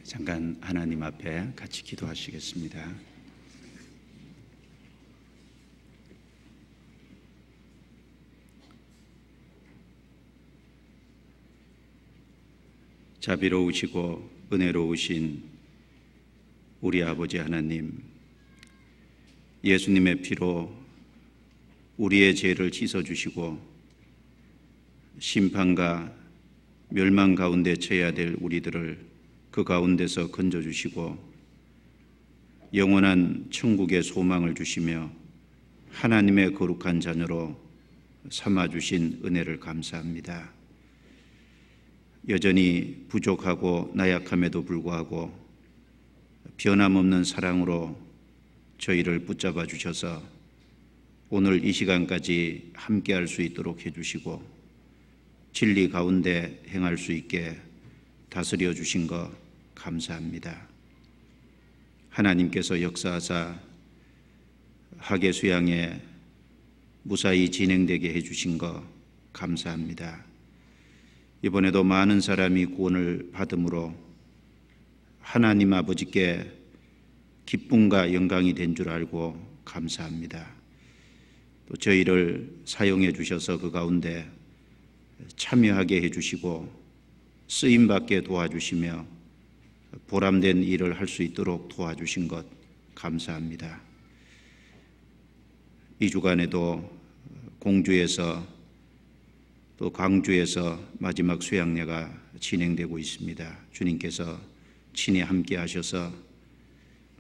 잠깐 하나님 앞에 같이 기도하시겠습니다. 자비로우시고 은혜로우신 우리 아버지 하나님, 예수님의 피로 우리의 죄를 씻어주시고 심판과 멸망 가운데 처해야 될 우리들을 그 가운데서 건져주시고 영원한 천국의 소망을 주시며 하나님의 거룩한 자녀로 삼아주신 은혜를 감사합니다. 여전히 부족하고 나약함에도 불구하고 변함없는 사랑으로 저희를 붙잡아 주셔서 오늘 이 시간까지 함께할 수 있도록 해주시고 진리 가운데 행할 수 있게 다스려 주신 것 감사합니다. 하나님께서 역사하사 학예 수양에 무사히 진행되게 해주신 것 감사합니다. 이번에도 많은 사람이 구원을 받음으로 하나님 아버지께 기쁨과 영광이 된 줄 알고 감사합니다. 또 저희를 사용해 주셔서 그 가운데 참여하게 해주시고 쓰임받게 도와주시며 보람된 일을 할 수 있도록 도와주신 것 감사합니다. 이 주간에도 공주에서 또 광주에서 마지막 수양례가 진행되고 있습니다. 주님께서 친히 함께 하셔서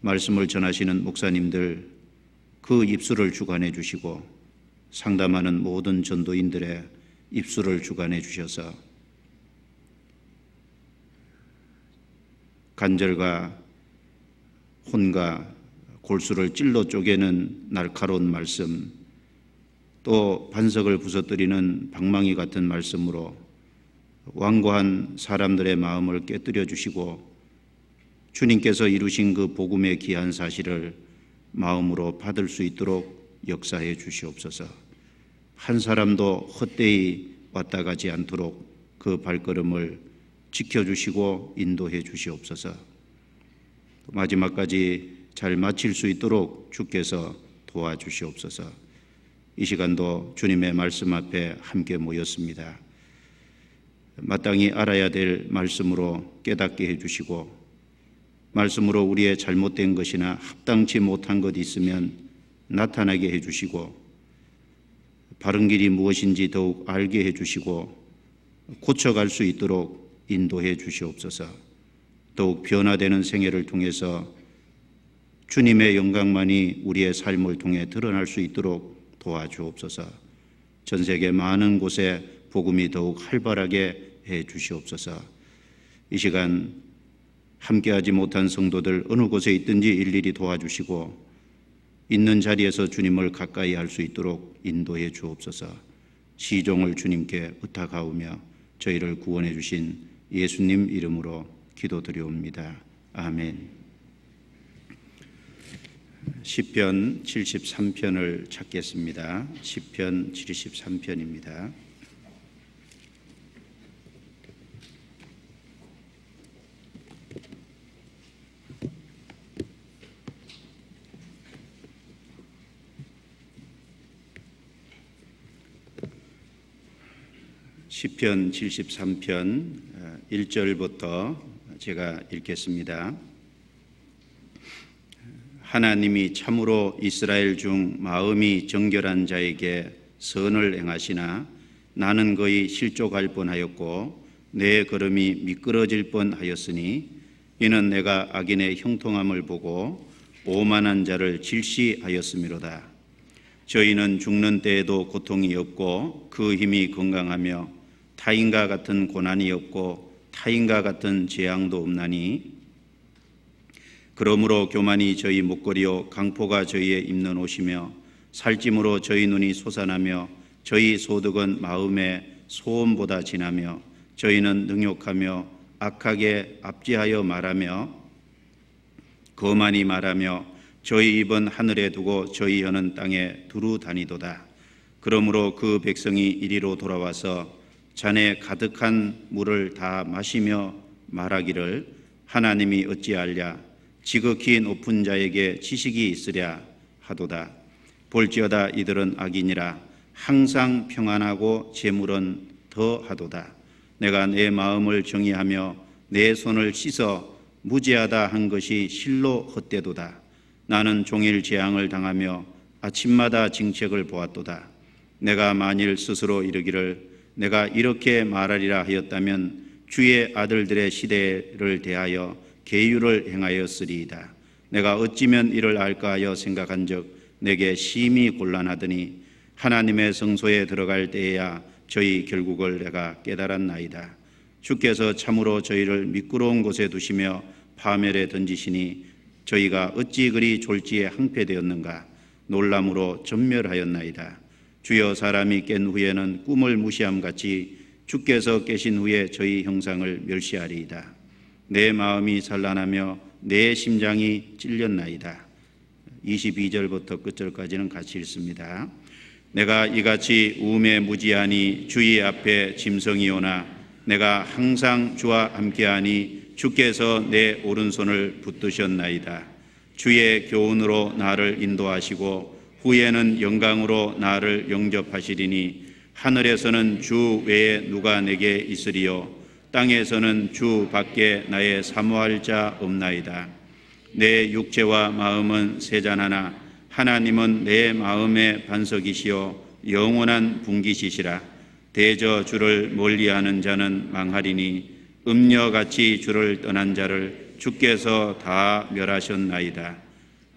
말씀을 전하시는 목사님들 그 입술을 주관해 주시고 상담하는 모든 전도인들의 입술을 주관해 주셔서 간절과 혼과 골수를 찔러 쪼개는 날카로운 말씀, 또 반석을 부서뜨리는 방망이 같은 말씀으로 완고한 사람들의 마음을 깨뜨려 주시고 주님께서 이루신 그 복음의 귀한 사실을 마음으로 받을 수 있도록 역사해 주시옵소서. 한 사람도 헛되이 왔다 가지 않도록 그 발걸음을 지켜주시고 인도해 주시옵소서. 마지막까지 잘 마칠 수 있도록 주께서 도와주시옵소서. 이 시간도 주님의 말씀 앞에 함께 모였습니다. 마땅히 알아야 될 말씀으로 깨닫게 해주시고 말씀으로 우리의 잘못된 것이나 합당치 못한 것 있으면 나타나게 해주시고 바른 길이 무엇인지 더욱 알게 해주시고 고쳐갈 수 있도록 인도해 주시옵소서. 더욱 변화되는 생애를 통해서 주님의 영광만이 우리의 삶을 통해 드러날 수 있도록 도와주옵소서. 전 세계 많은 곳에 복음이 더욱 활발하게 해 주시옵소서. 이 시간 함께하지 못한 성도들 어느 곳에 있든지 일일이 도와주시고 있는 자리에서 주님을 가까이 할 수 있도록 인도해 주옵소서. 시종을 주님께 부탁하오며 저희를 구원해 주신 예수님 이름으로 기도드리옵니다. 아멘. 시편 73편을 찾겠습니다. 시편 73편입니다. 시편 73편 1절부터 제가 읽겠습니다. 하나님이 참으로 이스라엘 중 마음이 정결한 자에게 선을 행하시나 나는 거의 실족할 뻔하였고 내 걸음이 미끄러질 뻔하였으니 이는 내가 악인의 형통함을 보고 오만한 자를 질시하였음이로다. 저희는 죽는 때에도 고통이 없고 그 힘이 건강하며 타인과 같은 고난이 없고 타인과 같은 재앙도 없나니 그러므로 교만이 저희 목걸이요 강포가 저희의 입는 옷이며 살찜으로 저희 눈이 솟아나며 저희 소득은 마음의 소음보다 진하며 저희는 능욕하며 악하게 압제하여 말하며 거만히 말하며 저희 입은 하늘에 두고 저희 혀는 땅에 두루 다니도다. 그러므로 그 백성이 이리로 돌아와서 잔에 가득한 물을 다 마시며 말하기를 하나님이 어찌하랴? 지극히 높은 자에게 지식이 있으랴 하도다. 볼지어다 이들은 악인이라 항상 평안하고 재물은 더하도다. 내가 내 마음을 정의하며 내 손을 씻어 무죄하다 한 것이 실로 헛되도다. 나는 종일 재앙을 당하며 아침마다 징책을 보았도다. 내가 만일 스스로 이르기를 내가 이렇게 말하리라 하였다면 주의 아들들의 시대를 대하여 계율을 행하였으리이다. 내가 어찌면 이를 알까 하여 생각한 적 내게 심히 곤란하더니 하나님의 성소에 들어갈 때에야 저희 결국을 내가 깨달았나이다. 주께서 참으로 저희를 미끄러운 곳에 두시며 파멸에 던지시니 저희가 어찌 그리 졸지에 항폐되었는가. 놀람으로 전멸하였나이다. 주여, 사람이 깬 후에는 꿈을 무시함같이 주께서 깨신 후에 저희 형상을 멸시하리이다. 내 마음이 산란하며 내 심장이 찔렸나이다. 22절부터 끝절까지는 같이 읽습니다. 내가 이같이 우음에 무지하니 주의 앞에 짐승이 오나 내가 항상 주와 함께하니 주께서 내 오른손을 붙드셨나이다. 주의 교훈으로 나를 인도하시고 후에는 영광으로 나를 영접하시리니 하늘에서는 주 외에 누가 내게 있으리요 땅에서는 주 밖에 나의 사모할 자 없나이다. 내 육체와 마음은 세잔하나 하나님은 내 마음의 반석이시요 영원한 분깃이시라. 대저 주를 멀리하는 자는 망하리니 음녀같이 주를 떠난 자를 주께서 다 멸하셨나이다.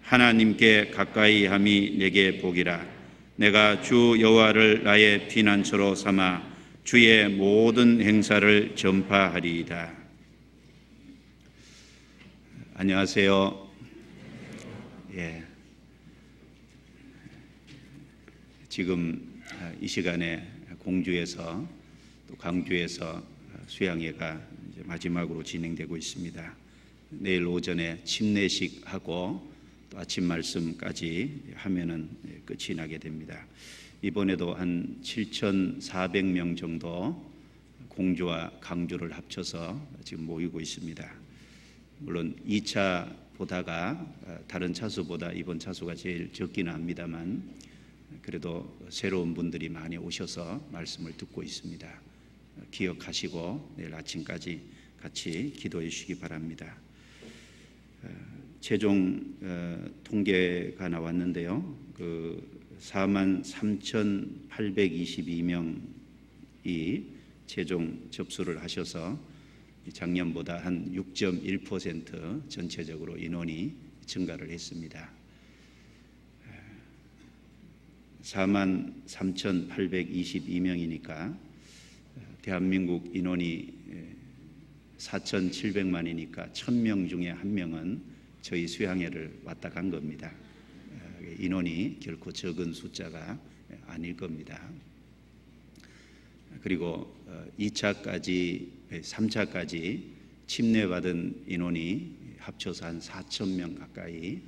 하나님께 가까이 함이 내게 복이라. 내가 주 여호와를 나의 피난처로 삼아 주의 모든 행사를 전파하리이다. 안녕하세요. 지금 이 시간에 공주에서 또 강주에서 수양회가 이제 마지막으로 진행되고 있습니다. 내일 오전에 침례식하고 또 아침 말씀까지 하면은 끝이 나게 됩니다. 이번에도 한 7,400명 정도 공주와 강주를 합쳐서 지금 모이고 있습니다. 물론 2차 보다가 다른 차수보다 이번 차수가 제일 적기는 합니다만 그래도 새로운 분들이 많이 오셔서 말씀을 듣고 있습니다. 기억하시고 내일 아침까지 같이 기도해 주시기 바랍니다. 최종 통계가 나왔는데요. 43,822명이 최종 접수를 하셔서 작년보다 한 6.1% 전체적으로 인원이 증가를 했습니다. 43,822명이니까 대한민국 인원이 4,700만이니까 1,000명 중에 한 명은 저희 수양회를 왔다 간 겁니다. 인원이 결코 적은 숫자가 아닐 겁니다. 그리고 2차까지, 3차까지 침례받은 인원이 합쳐서 한 4,000명 가까이,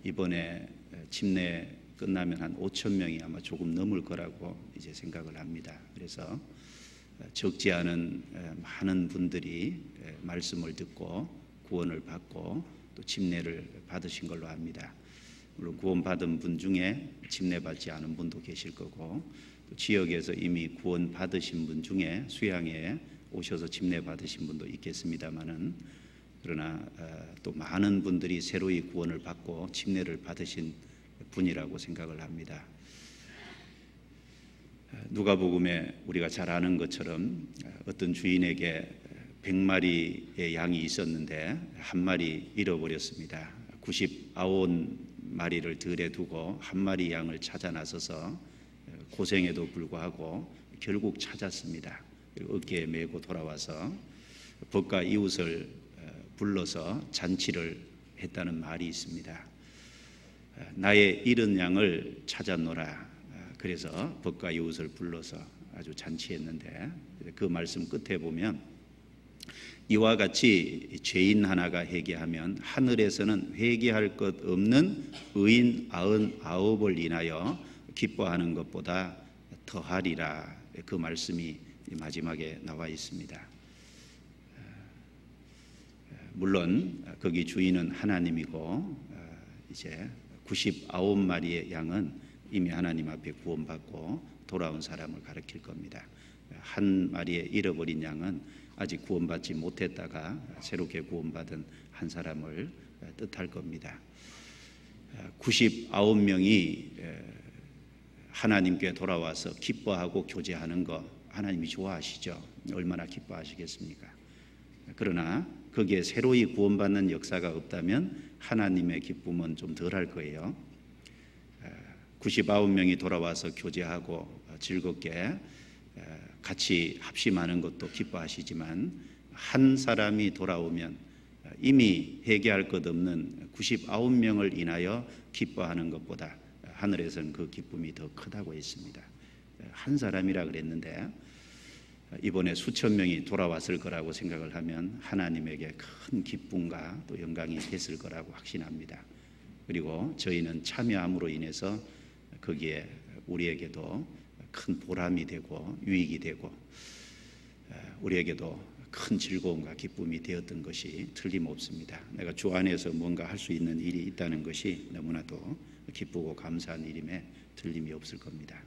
이번에 침례 끝나면 한 5,000명이 아마 조금 넘을 거라고 이제 생각을 합니다. 그래서 적지 않은 많은 분들이 말씀을 듣고 구원을 받고 또 침례를 받으신 걸로 압니다. 물론 구원받은 분 중에 침례받지 않은 분도 계실 거고 또 지역에서 이미 구원받으신 분 중에 수양회에 오셔서 침례받으신 분도 있겠습니다마는 그러나 또 많은 분들이 새로이 구원을 받고 침례를 받으신 분이라고 생각을 합니다. 누가복음에 우리가 잘 아는 것처럼 어떤 주인에게 100마리의 양이 있었는데 한 마리 잃어버렸습니다. 99마리를 들에 두고 한 마리 양을 찾아 나서서 고생에도 불구하고 결국 찾았습니다. 그리고 어깨에 메고 돌아와서 벗과 이웃을 불러서 잔치를 했다는 말이 있습니다. 나의 잃은 양을 찾았노라. 그래서 벗과 이웃을 불러서 아주 잔치했는데 그 말씀 끝에 보면 이와 같이 죄인 하나가 회개하면 하늘에서는 회개할 것 없는 의인 99을 인하여 기뻐하는 것보다 더하리라. 그 말씀이 마지막에 나와 있습니다. 물론 거기 주인은 하나님이고 이제 99마리의 양은 이미 하나님 앞에 구원받고 돌아온 사람을 가리킬 겁니다. 한 마리의 잃어버린 양은 아직 구원받지 못했다가 새롭게 구원받은 한 사람을 뜻할 겁니다. 99명이 하나님께 돌아와서 기뻐하고 교제하는 거 하나님이 좋아하시죠? 얼마나 기뻐하시겠습니까? 그러나 거기에 새로이 구원받는 역사가 없다면 하나님의 기쁨은 좀 덜할 거예요. 99명이 돌아와서 교제하고 즐겁게 같이 합심하는 것도 기뻐하시지만 한 사람이 돌아오면 이미 회개할 것 없는 99명을 인하여 기뻐하는 것보다 하늘에서는 그 기쁨이 더 크다고 했습니다. 한 사람이라 그랬는데 이번에 수천 명이 돌아왔을 거라고 생각을 하면 하나님에게 큰 기쁨과 또 영광이 됐을 거라고 확신합니다. 그리고 저희는 참여함으로 인해서 거기에 우리에게도 큰 보람이 되고 유익이 되고 우리에게도 큰 즐거움과 기쁨이 되었던 것이 틀림없습니다. 내가 주 안에서 뭔가 할 수 있는 일이 있다는 것이 너무나도 기쁘고 감사한 일임에 틀림이 없을 겁니다.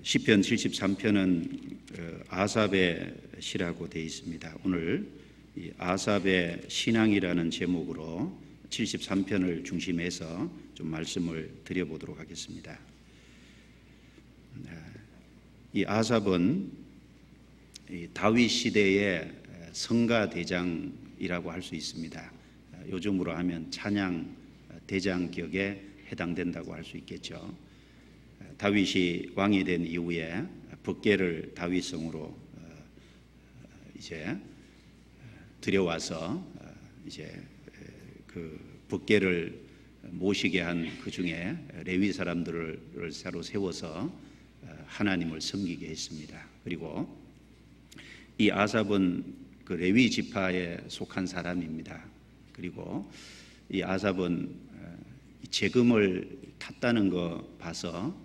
시편 73편은 아삽의 시라고 되어 있습니다. 오늘 이 아삽의 신앙이라는 제목으로 73편을 중심해서 좀 말씀을 드려보도록 하겠습니다. 이 아삽은 다윗 시대의 성가 대장이라고 할 수 있습니다. 요즘으로 하면 찬양 대장 격에 해당된다고 할 수 있겠죠. 다윗이 왕이 된 이후에 법궤를 다윗성으로 이제 들여와서 이제 그 법궤를 모시게 한 그 중에 레위 사람들을 새로 세워서 하나님을 섬기게 했습니다. 그리고 이 아삽은 그 레위 지파에 속한 사람입니다. 그리고 이 아삽은 재금을 탔다는 거 봐서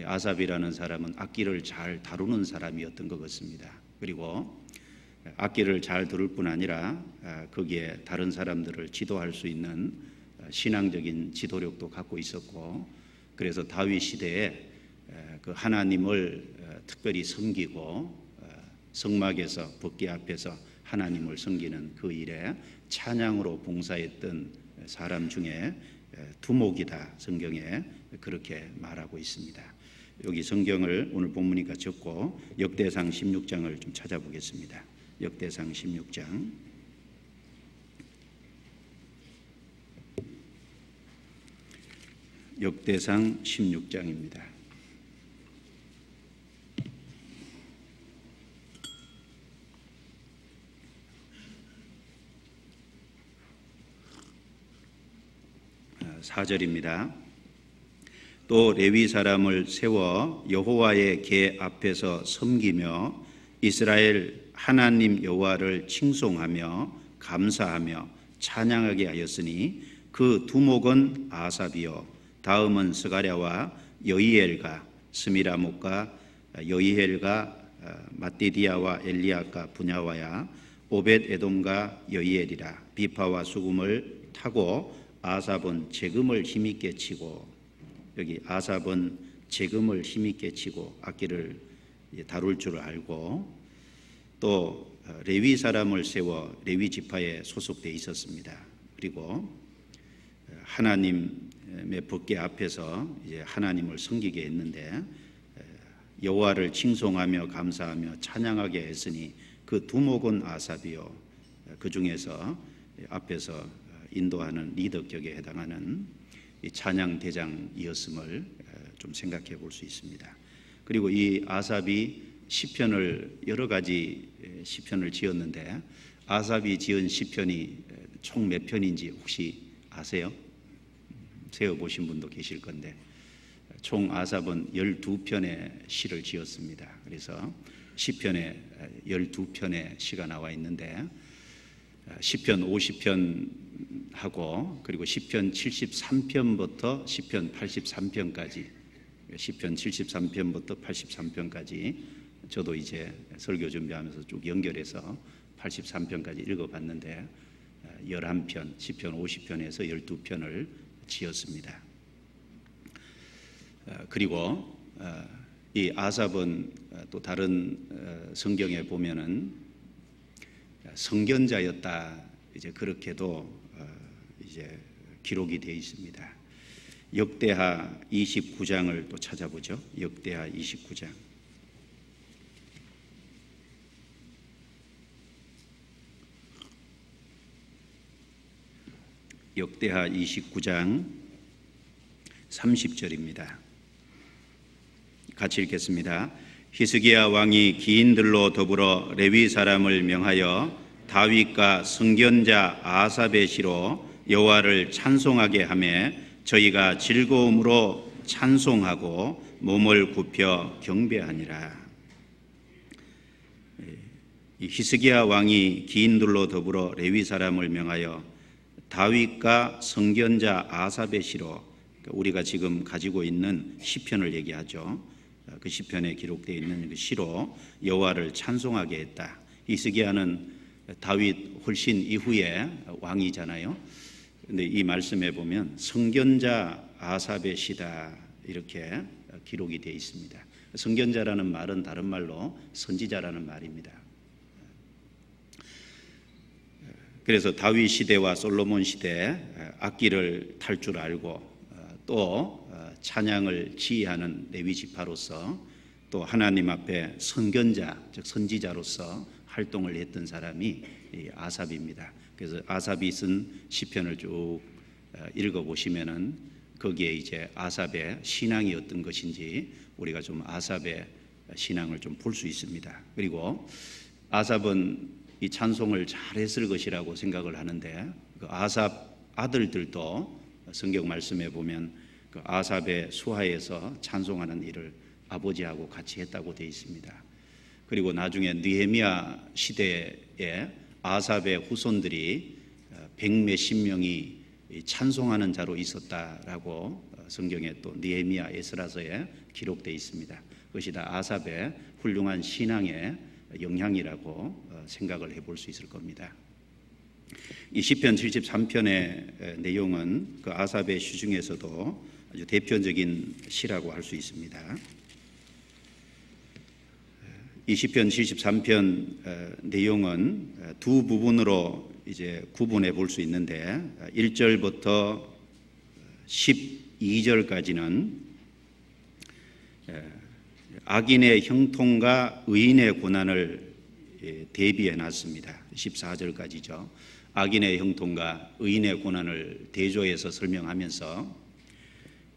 아삽이라는 사람은 악기를 잘 다루는 사람이었던 것 같습니다. 그리고 악기를 잘 다룰 뿐 아니라 거기에 다른 사람들을 지도할 수 있는 신앙적인 지도력도 갖고 있었고, 그래서 다윗 시대에 그 하나님을 특별히 섬기고 성막에서 법궤 앞에서 하나님을 섬기는 그 일에 찬양으로 봉사했던 사람 중에 두목이다, 성경에 그렇게 말하고 있습니다. 여기 성경을 오늘 본문이니까 적고 역대상 16장을 좀 찾아보겠습니다. 역대상 16장 역대상 16장입니다. (4절입니다) 또 레위 사람을 세워 여호와의 궤 앞에서 섬기며 이스라엘 하나님 여호와를 칭송하며 감사하며 찬양하게 하였으니 그 두목은 아삽이요 다음은 스가랴와 여이엘과 스미라목과 여이엘과 마띠디아와 엘리야가 분야와야 오벳 에돔과 여이엘이라. 비파와 수금을 타고 아삽은 재금을 힘있게 치고, 여기 아삽은 재금을 힘있게 치고 악기를 다룰 줄 알고, 또 레위 사람을 세워 레위 지파에 소속되어 있었습니다. 그리고 하나님의 법궤 앞에서 이제 하나님을 섬기게 했는데 여호와를 칭송하며 감사하며 찬양하게 했으니 그 두목은 아삽이요 그 중에서 앞에서 인도하는 리더격에 해당하는 이 찬양 대장이었음을 좀 생각해 볼 수 있습니다. 그리고 이 아삽이 시편을 여러 가지 시편을 지었는데 아삽이 지은 시편이 총 몇 편인지 혹시 아세요? 세어 보신 분도 계실 건데 총 아삽은 12편의 시를 지었습니다. 그래서 시편에 12편의 시가 나와 있는데 시편 50편하고 그리고 시편 73편부터 시편 83편까지, 시편 73편부터 83편까지 저도 이제 설교 준비하면서 쭉 연결해서 83편까지 읽어봤는데 11편, 시편 50편에서 12편을 지었습니다. 그리고 이 아삽은 또 다른 성경에 보면은 선견자였다, 이제 그렇게도 이제 기록이 되어 있습니다. 역대하 29장을 또 찾아보죠. 역대하 29장. 역대하 29장 30절입니다. 같이 읽겠습니다. 히스기야 왕이 기인들로 더불어 레위 사람을 명하여 다윗과 선견자 아삽의 시로 여호와를 찬송하게 하며 저희가 즐거움으로 찬송하고 몸을 굽혀 경배하니라. 이 히스기야 왕이 기인들로 더불어 레위 사람을 명하여 다윗과 선견자 아삽의 시로, 우리가 지금 가지고 있는 시편을 얘기하죠. 그 시편에 기록되어 있는 그 시로 여호와를 찬송하게 했다. 히스기야는 다윗 훨씬 이후에 왕이잖아요. 근데 이 말씀에 보면 선견자 아삽의 시다, 이렇게 기록이 되어 있습니다. 선견자라는 말은 다른 말로 선지자라는 말입니다. 그래서 다윗 시대와 솔로몬 시대 악기를 탈 줄 알고 또 찬양을 지휘하는 레위 지파로서 또 하나님 앞에 선견자, 즉 선지자로서 활동을 했던 사람이 아삽입니다. 그래서 아삽이 쓴 시편을 쭉 읽어보시면은 거기에 이제 아삽의 신앙이 어떤 것인지 우리가 좀 아삽의 신앙을 좀 볼 수 있습니다. 그리고 아삽은 이 찬송을 잘했을 것이라고 생각을 하는데, 그 아삽 아들들도 성경 말씀에 보면 그 아삽의 수하에서 찬송하는 일을 아버지하고 같이 했다고 되어 있습니다. 그리고 나중에 느헤미야 시대에 아삽의 후손들이 100몇십 명이 찬송하는 자로 있었다라고 성경에 또 느헤미야 에스라서에 기록되어 있습니다. 그것이 다 아삽의 훌륭한 신앙의 영향이라고 생각을 해볼 수 있을 겁니다. 이 시편 73편의 내용은 그 아삽의 시 중에서도 아주 대표적인 시라고 할 수 있습니다. 이 시편 73편 내용은 두 부분으로 이제 구분해 볼 수 있는데, 1절부터 12절까지는 악인의 형통과 의인의 고난을 대비해 놨습니다. 14절까지죠. 악인의 형통과 의인의 고난을 대조해서 설명하면서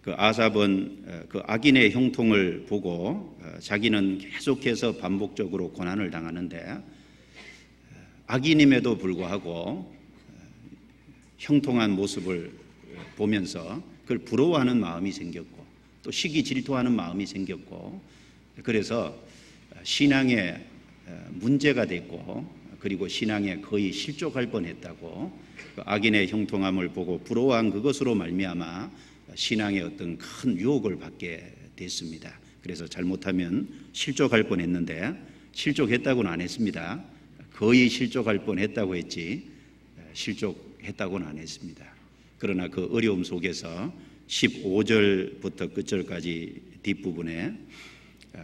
그 아삽은 그 악인의 형통을 보고 자기는 계속해서 반복적으로 고난을 당하는데, 악인임에도 불구하고 형통한 모습을 보면서 그걸 부러워하는 마음이 생겼고 또 시기 질투하는 마음이 생겼고, 그래서 신앙에 문제가 됐고, 그리고 신앙에 거의 실족할 뻔했다고, 그 악인의 형통함을 보고 부러워한 그것으로 말미암아 신앙에 어떤 큰 유혹을 받게 됐습니다. 그래서 잘못하면 실족할 뻔했는데 실족했다고는 안 했습니다. 거의 실족할 뻔했다고 했지 실족했다고는 안 했습니다. 그러나 그 어려움 속에서 15절부터 끝절까지 뒷부분에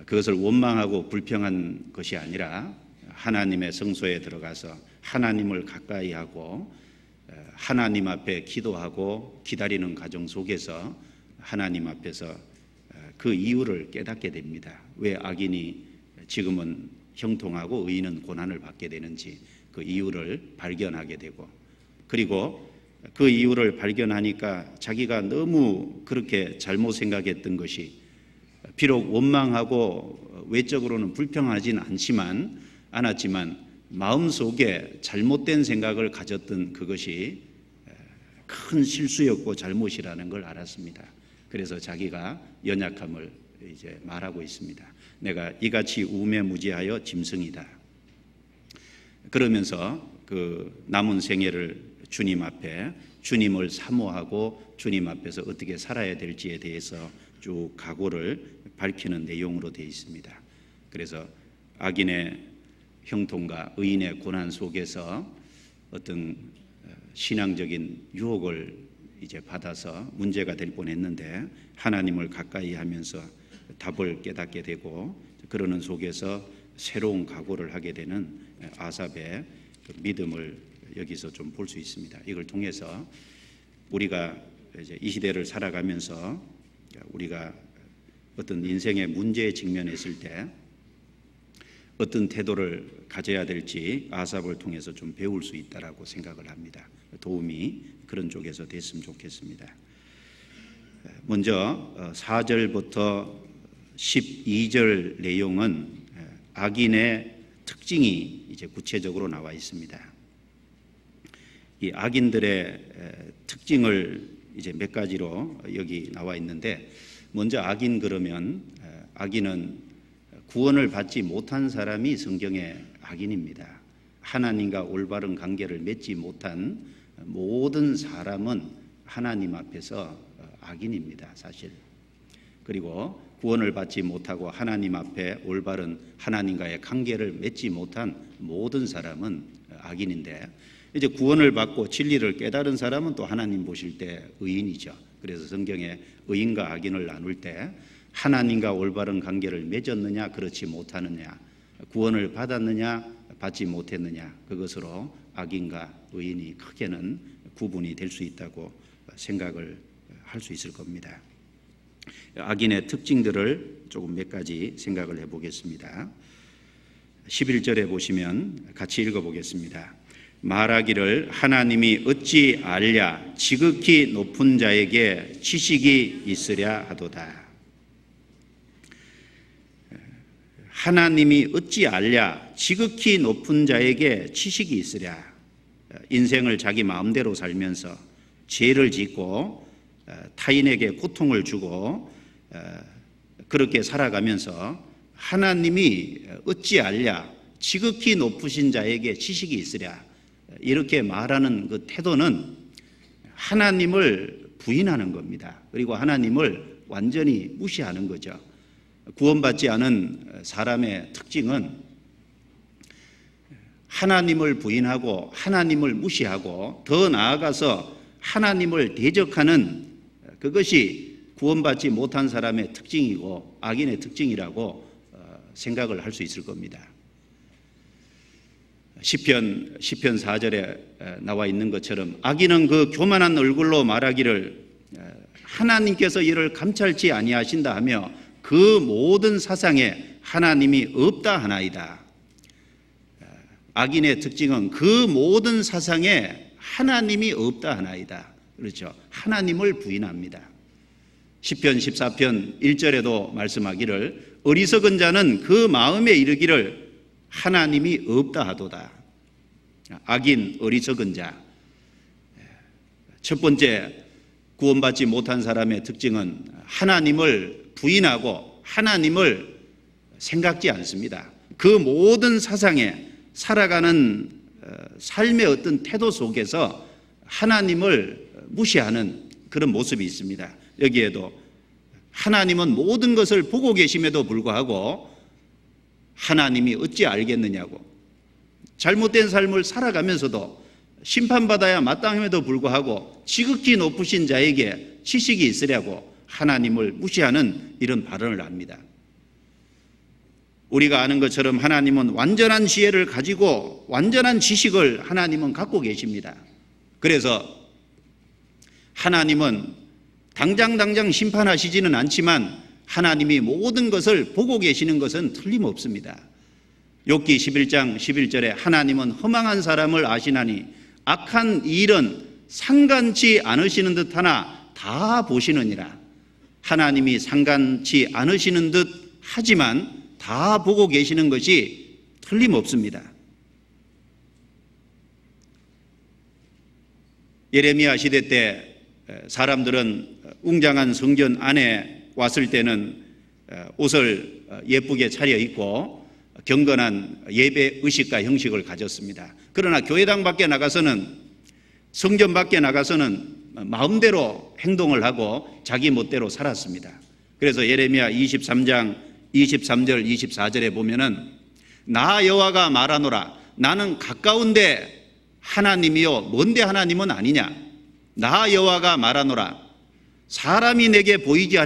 그것을 원망하고 불평한 것이 아니라 하나님의 성소에 들어가서 하나님을 가까이 하고 하나님 앞에 기도하고 기다리는 과정 속에서 하나님 앞에서 그 이유를 깨닫게 됩니다. 왜 악인이 지금은 형통하고 의인은 고난을 받게 되는지 그 이유를 발견하게 되고, 그리고 그 이유를 발견하니까 자기가 너무 그렇게 잘못 생각했던 것이 비록 원망하고 외적으로는 불평하진 않았지만 마음속에 잘못된 생각을 가졌던 그것이 큰 실수였고 잘못이라는 걸 알았습니다. 그래서 자기가 연약함을 이제 말하고 있습니다. 내가 이같이 우매무지하여 짐승이다. 그러면서 그 남은 생애를 주님 앞에 주님을 사모하고 주님 앞에서 어떻게 살아야 될지에 대해서 쭉 각오를 밝히는 내용으로 되어 있습니다. 그래서 악인의 형통과 의인의 고난 속에서 어떤 신앙적인 유혹을 이제 받아서 문제가 될 뻔했는데 하나님을 가까이 하면서 답을 깨닫게 되고 그러는 속에서 새로운 각오를 하게 되는 아삽의 그 믿음을 여기서 좀 볼 수 있습니다. 이걸 통해서 우리가 이제 이 시대를 살아가면서 우리가 어떤 인생의 문제에 직면했을 때 어떤 태도를 가져야 될지 아삽을 통해서 좀 배울 수 있다라고 생각을 합니다. 도움이 그런 쪽에서 됐으면 좋겠습니다. 먼저 4절부터 12절 내용은 악인의 특징이 이제 구체적으로 나와 있습니다. 이 악인들의 특징을 이제 몇 가지로 여기 나와 있는데, 먼저 악인 그러면 악인은 구원을 받지 못한 사람이 성경의 악인입니다. 하나님과 올바른 관계를 맺지 못한 모든 사람은 하나님 앞에서 악인입니다, 사실. 그리고 구원을 받지 못하고 하나님 앞에 올바른 하나님과의 관계를 맺지 못한 모든 사람은 악인인데, 이제 구원을 받고 진리를 깨달은 사람은 또 하나님 보실 때 의인이죠. 그래서 성경에 의인과 악인을 나눌 때 하나님과 올바른 관계를 맺었느냐 그렇지 못하느냐, 구원을 받았느냐 받지 못했느냐, 그것으로 악인과 의인이 크게는 구분이 될 수 있다고 생각을 할 수 있을 겁니다. 악인의 특징들을 조금 몇 가지 생각을 해보겠습니다. 11절에 보시면 같이 읽어보겠습니다. 말하기를 하나님이 어찌 알랴 지극히 높은 자에게 지식이 있으랴 하도다. 하나님이 어찌 알랴 지극히 높은 자에게 지식이 있으랴. 인생을 자기 마음대로 살면서 죄를 짓고 타인에게 고통을 주고 그렇게 살아가면서 하나님이 어찌 알랴 지극히 높으신 자에게 지식이 있으랴, 이렇게 말하는 그 태도는 하나님을 부인하는 겁니다. 그리고 하나님을 완전히 무시하는 거죠. 구원받지 않은 사람의 특징은 하나님을 부인하고 하나님을 무시하고 더 나아가서 하나님을 대적하는, 그것이 구원받지 못한 사람의 특징이고 악인의 특징이라고 생각을 할 수 있을 겁니다. 시편 4절에 나와 있는 것처럼 악인은 그 교만한 얼굴로 말하기를 하나님께서 이를 감찰치 아니하신다 하며 그 모든 사상에 하나님이 없다 하나이다. 악인의 특징은 그 모든 사상에 하나님이 없다 하나이다. 그렇죠. 하나님을 부인합니다. 시편 14편 1절에도 말씀하기를 어리석은 자는 그 마음에 이르기를 하나님이 없다 하도다. 악인, 어리석은 자. 첫 번째 구원받지 못한 사람의 특징은 하나님을 부인하고 하나님을 생각지 않습니다. 그 모든 사상에 살아가는 삶의 어떤 태도 속에서 하나님을 무시하는 그런 모습이 있습니다. 여기에도 하나님은 모든 것을 보고 계심에도 불구하고 하나님이 어찌 알겠느냐고, 잘못된 삶을 살아가면서도 심판받아야 마땅함에도 불구하고 지극히 높으신 자에게 지식이 있으려고 하나님을 무시하는 이런 발언을 합니다. 우리가 아는 것처럼 하나님은 완전한 지혜를 가지고 완전한 지식을 하나님은 갖고 계십니다. 그래서 하나님은 당장 심판하시지는 않지만 하나님이 모든 것을 보고 계시는 것은 틀림없습니다. 욥기 11장 11절에 하나님은 허망한 사람을 아시나니 악한 일은 상관치 않으시는 듯하나 다 보시느니라. 하나님이 상관치 않으시는 듯 하지만 다 보고 계시는 것이 틀림없습니다. 예레미야 시대 때 사람들은 웅장한 성전 안에 왔을 때는 옷을 예쁘게 차려입고 경건한 예배 의식과 형식을 가졌습니다. 그러나 교회당 밖에 나가서는, 성전 밖에 나가서는 마음대로 행동을 하고 자기 멋대로 살았습니다. 그래서 예레미야 23장 23절 24절에 보면은 나 여호와가 말하노라. 나는 가까운데 하나님이요 먼데 하나님은 아니냐. 나 여호와가 말하노라. 사람이 내게 보이지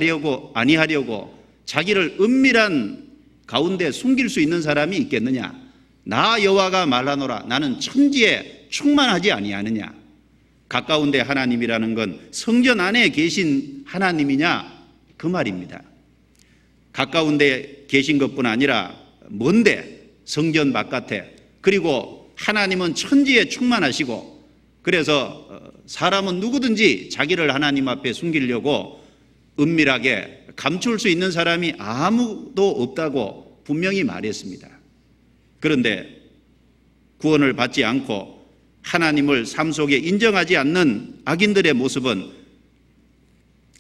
아니하려고 자기를 은밀한 가운데 숨길 수 있는 사람이 있겠느냐. 나 여호와가 말하노라. 나는 천지에 충만하지 아니하느냐. 가까운데 하나님이라는 건 성전 안에 계신 하나님이냐 그 말입니다. 가까운데 계신 것뿐 아니라 먼데 성전 바깥에, 그리고 하나님은 천지에 충만하시고, 그래서 사람은 누구든지 자기를 하나님 앞에 숨기려고 은밀하게 감출 수 있는 사람이 아무도 없다고 분명히 말했습니다. 그런데 구원을 받지 않고 하나님을 삶 속에 인정하지 않는 악인들의 모습은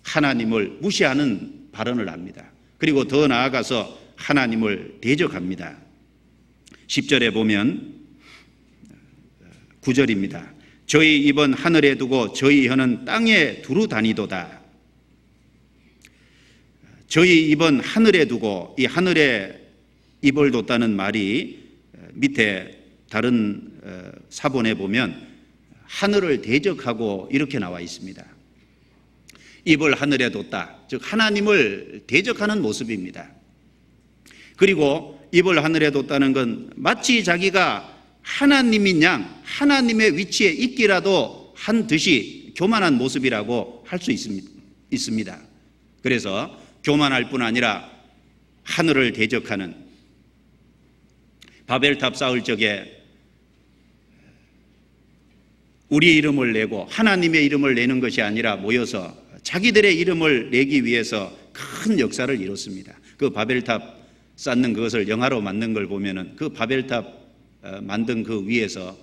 하나님을 무시하는 발언을 합니다. 그리고 더 나아가서 하나님을 대적합니다. 10절에 보면 9절입니다. 저희 입은 하늘에 두고 저희 혀는 땅에 두루 다니도다. 저희 입은 하늘에 두고, 이 하늘에 입을 뒀다는 말이 밑에 다른 사본에 보면 하늘을 대적하고 이렇게 나와 있습니다. 입을 하늘에 뒀다. 즉 하나님을 대적하는 모습입니다. 그리고 입을 하늘에 뒀다는 건 마치 자기가 하나님인 양 하나님의 위치에 있기라도 한 듯이 교만한 모습이라고 할 수 있습니다. 그래서 교만할 뿐 아니라 하늘을 대적하는, 바벨탑 쌓을 적에 우리 이름을 내고 하나님의 이름을 내는 것이 아니라 모여서 자기들의 이름을 내기 위해서 큰 역사를 이뤘습니다. 그 바벨탑 쌓는 그것을 영화로 만든 걸 보면은 그 바벨탑 만든 그 위에서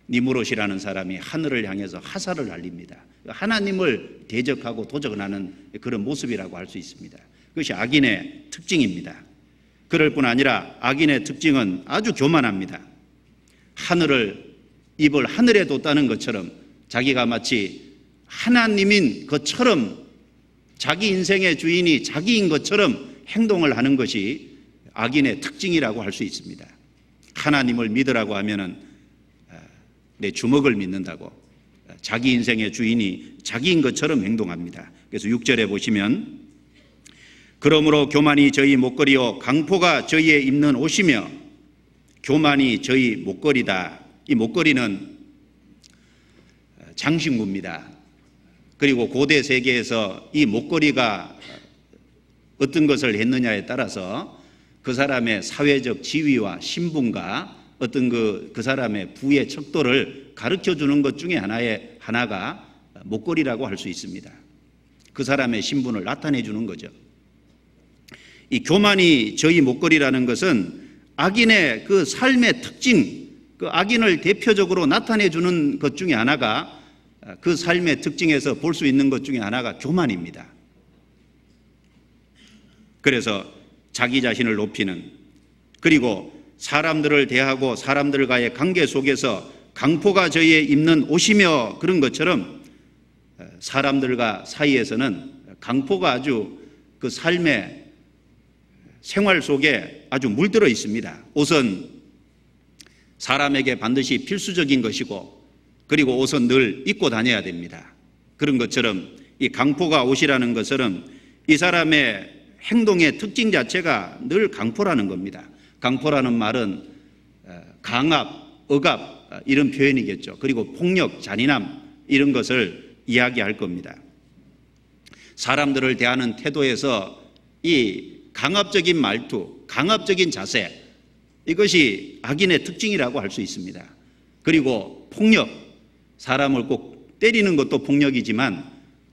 니무롯이라는 사람이 하늘을 향해서 화살을 날립니다. 하나님을 대적하고 도전하는 그런 모습이라고 할 수 있습니다. 그것이 악인의 특징입니다. 그럴 뿐 아니라 악인의 특징은 아주 교만합니다. 입을 하늘에 뒀다는 것처럼 자기가 마치 하나님인 것처럼, 자기 인생의 주인이 자기인 것처럼 행동을 하는 것이 악인의 특징이라고 할 수 있습니다. 하나님을 믿으라고 하면은 내 주먹을 믿는다고, 자기 인생의 주인이 자기인 것처럼 행동합니다. 그래서 6절에 보시면 그러므로 교만이 저희 목걸이요 강포가 저희의 입는 옷이며, 교만이 저희 목걸이다. 이 목걸이는 장신구입니다. 그리고 고대 세계에서 이 목걸이가 어떤 것을 했느냐에 따라서 그 사람의 사회적 지위와 신분과 어떤 그 사람의 부의 척도를 가르쳐 주는 것 중에 하나가 목걸이라고 할 수 있습니다. 그 사람의 신분을 나타내 주는 거죠. 이 교만이 저희 목걸이라는 것은 악인의 그 삶의 특징, 그 악인을 대표적으로 나타내 주는 것 중에 하나가, 그 삶의 특징에서 볼 수 있는 것 중에 하나가 교만입니다. 그래서 자기 자신을 높이는, 그리고 사람들을 대하고 사람들과의 관계 속에서 강포가 저희의 입는 옷이며, 그런 것처럼 사람들과 사이에서는 강포가 아주 그 삶의 생활 속에 아주 물들어 있습니다. 옷은 사람에게 반드시 필수적인 것이고, 그리고 옷은 늘 입고 다녀야 됩니다. 그런 것처럼 이 강포가 옷이라는 것은 이 사람의 행동의 특징 자체가 늘 강포라는 겁니다. 강포라는 말은 강압, 억압 이런 표현이겠죠. 그리고 폭력, 잔인함 이런 것을 이야기할 겁니다. 사람들을 대하는 태도에서 이 강압적인 말투, 강압적인 자세, 이것이 악인의 특징이라고 할 수 있습니다. 그리고 폭력, 사람을 꼭 때리는 것도 폭력이지만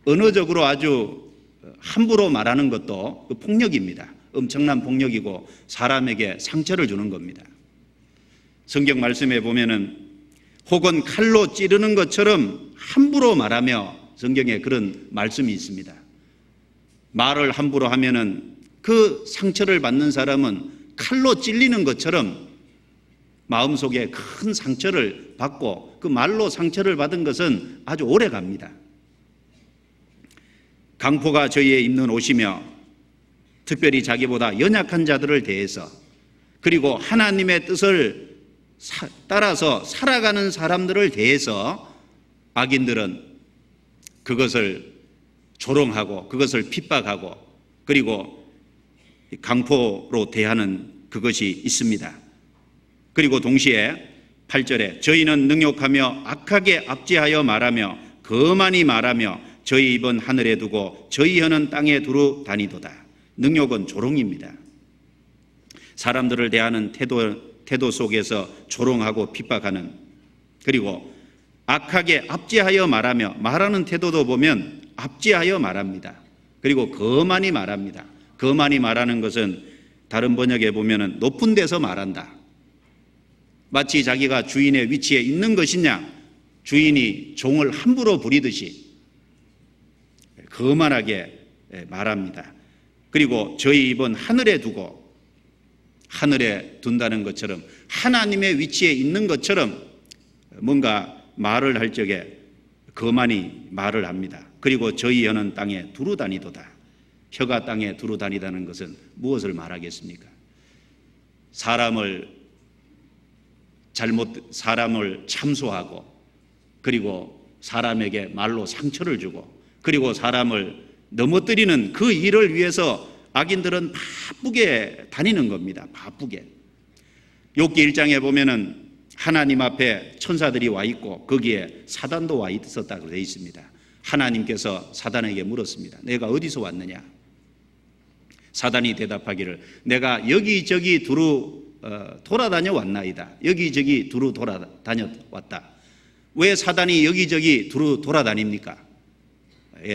언어적으로 아주 함부로 말하는 것도 그 폭력입니다. 엄청난 폭력이고 사람에게 상처를 주는 겁니다. 성경 말씀에 보면은 혹은 칼로 찌르는 것처럼 함부로 말하며, 성경에 그런 말씀이 있습니다. 말을 함부로 하면은 그 상처를 받는 사람은 칼로 찔리는 것처럼 마음속에 큰 상처를 받고, 그 말로 상처를 받은 것은 아주 오래 갑니다. 강포가 저희의 입는 옷이며, 특별히 자기보다 연약한 자들을 대해서 그리고 하나님의 뜻을 따라서 살아가는 사람들을 대해서 악인들은 그것을 조롱하고 그것을 핍박하고 그리고 강포로 대하는 그것이 있습니다. 그리고 동시에 8절에 저희는 능욕하며 악하게 압제하여 말하며 거만히 말하며 저희 입은 하늘에 두고 저희 혀는 땅에 두루 다니도다. 능욕은 조롱입니다. 사람들을 대하는 태도 속에서 조롱하고 핍박하는, 그리고 악하게 압제하여 말하며, 말하는 태도도 보면 압제하여 말합니다. 그리고 거만히 말합니다. 거만히 말하는 것은 다른 번역에 보면은 높은 데서 말한다. 마치 자기가 주인의 위치에 있는 것이냐, 주인이 종을 함부로 부리듯이 거만하게 말합니다. 그리고 저희 입은 하늘에 두고, 하늘에 둔다는 것처럼 하나님의 위치에 있는 것처럼 뭔가 말을 할 적에 거만히 말을 합니다. 그리고 저희 혀는 땅에 두루 다니도다. 혀가 땅에 두루 다니다는 것은 무엇을 말하겠습니까? 사람을 참소하고, 그리고 사람에게 말로 상처를 주고, 그리고 사람을 넘어뜨리는 그 일을 위해서 악인들은 바쁘게 다니는 겁니다. 바쁘게. 욥기 1장에 보면은 하나님 앞에 천사들이 와 있고 거기에 사단도 와 있었다고 되어 있습니다. 하나님께서 사단에게 물었습니다. 내가 어디서 왔느냐? 사단이 대답하기를 내가 여기저기 두루 돌아다녀 왔나이다. 여기저기 두루 돌아다녀 왔다. 왜 사단이 여기저기 두루 돌아다닙니까?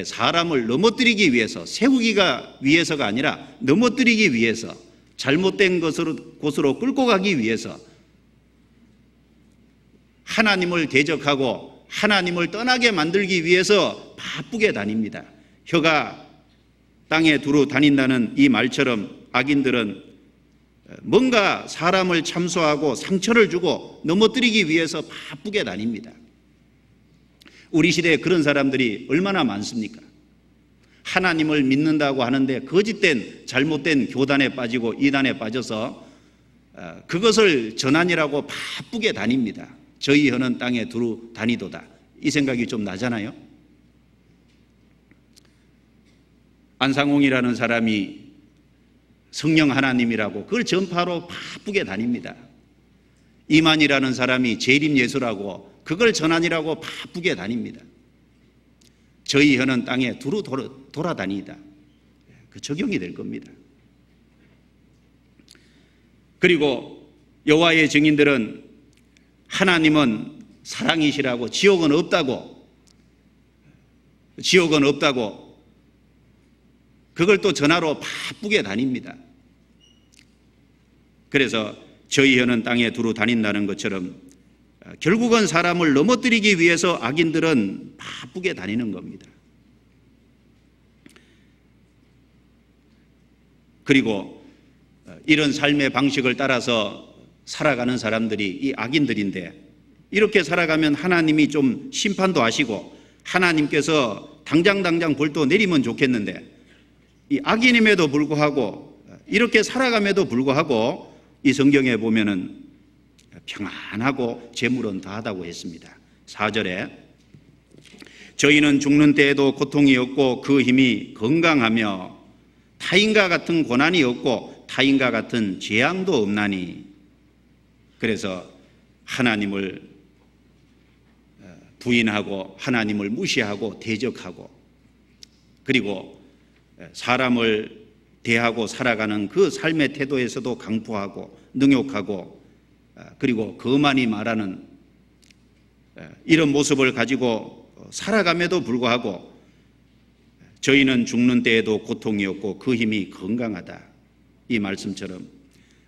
사람을 넘어뜨리기 위해서, 세우기가 위해서가 아니라 넘어뜨리기 위해서, 잘못된 곳으로 끌고 가기 위해서, 하나님을 대적하고 하나님을 떠나게 만들기 위해서 바쁘게 다닙니다. 혀가 땅에 두루 다닌다는 이 말처럼 악인들은 뭔가 사람을 참소하고 상처를 주고 넘어뜨리기 위해서 바쁘게 다닙니다. 우리 시대에 그런 사람들이 얼마나 많습니까? 하나님을 믿는다고 하는데 거짓된 잘못된 교단에 빠지고 이단에 빠져서 그것을 전환이라고 바쁘게 다닙니다. 저희 혀는 땅에 두루 다니도다. 이 생각이 좀 나잖아요. 안상홍이라는 사람이 성령 하나님이라고 그걸 전파로 바쁘게 다닙니다. 이만이라는 사람이 재림 예수라고 그걸 전환이라고 바쁘게 다닙니다. 저희 혀는 땅에 두루 돌아다니다. 그 적용이 될 겁니다. 그리고 여호와의 증인들은 하나님은 사랑이시라고, 지옥은 없다고 그걸 또 전하러 바쁘게 다닙니다. 그래서 저희 혀는 땅에 두루 다닌다는 것처럼 결국은 사람을 넘어뜨리기 위해서 악인들은 바쁘게 다니는 겁니다. 그리고 이런 삶의 방식을 따라서 살아가는 사람들이 이 악인들인데, 이렇게 살아가면 하나님이 좀 심판도 하시고 하나님께서 당장 벌도 내리면 좋겠는데, 이 악인임에도 불구하고 이렇게 살아감에도 불구하고 이 성경에 보면은 평안하고 재물은 다하다고 했습니다. 4절에 저희는 죽는 때에도 고통이 없고 그 힘이 건강하며 타인과 같은 고난이 없고 타인과 같은 재앙도 없나니. 그래서 하나님을 부인하고 하나님을 무시하고 대적하고, 그리고 사람을 대하고 살아가는 그 삶의 태도에서도 강포하고 능욕하고, 그리고 거만히 말하는 이런 모습을 가지고 살아감에도 불구하고 저희는 죽는 때에도 고통이 없고 그 힘이 건강하다. 이 말씀처럼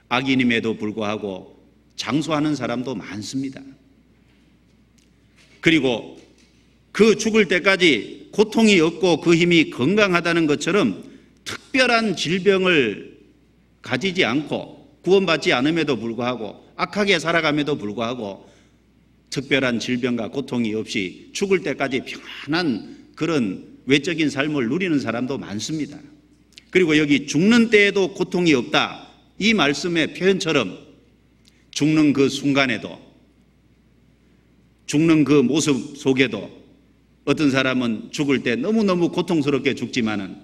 악인임에도 불구하고 장수하는 사람도 많습니다. 그리고 그 죽을 때까지 고통이 없고 그 힘이 건강하다는 것처럼 특별한 질병을 가지지 않고 구원받지 않음에도 불구하고 악하게 살아감에도 불구하고 특별한 질병과 고통이 없이 죽을 때까지 평안한 그런 외적인 삶을 누리는 사람도 많습니다. 그리고 여기 죽는 때에도 고통이 없다, 이 말씀의 표현처럼 죽는 그 순간에도, 죽는 그 모습 속에도 어떤 사람은 죽을 때 너무너무 고통스럽게 죽지만은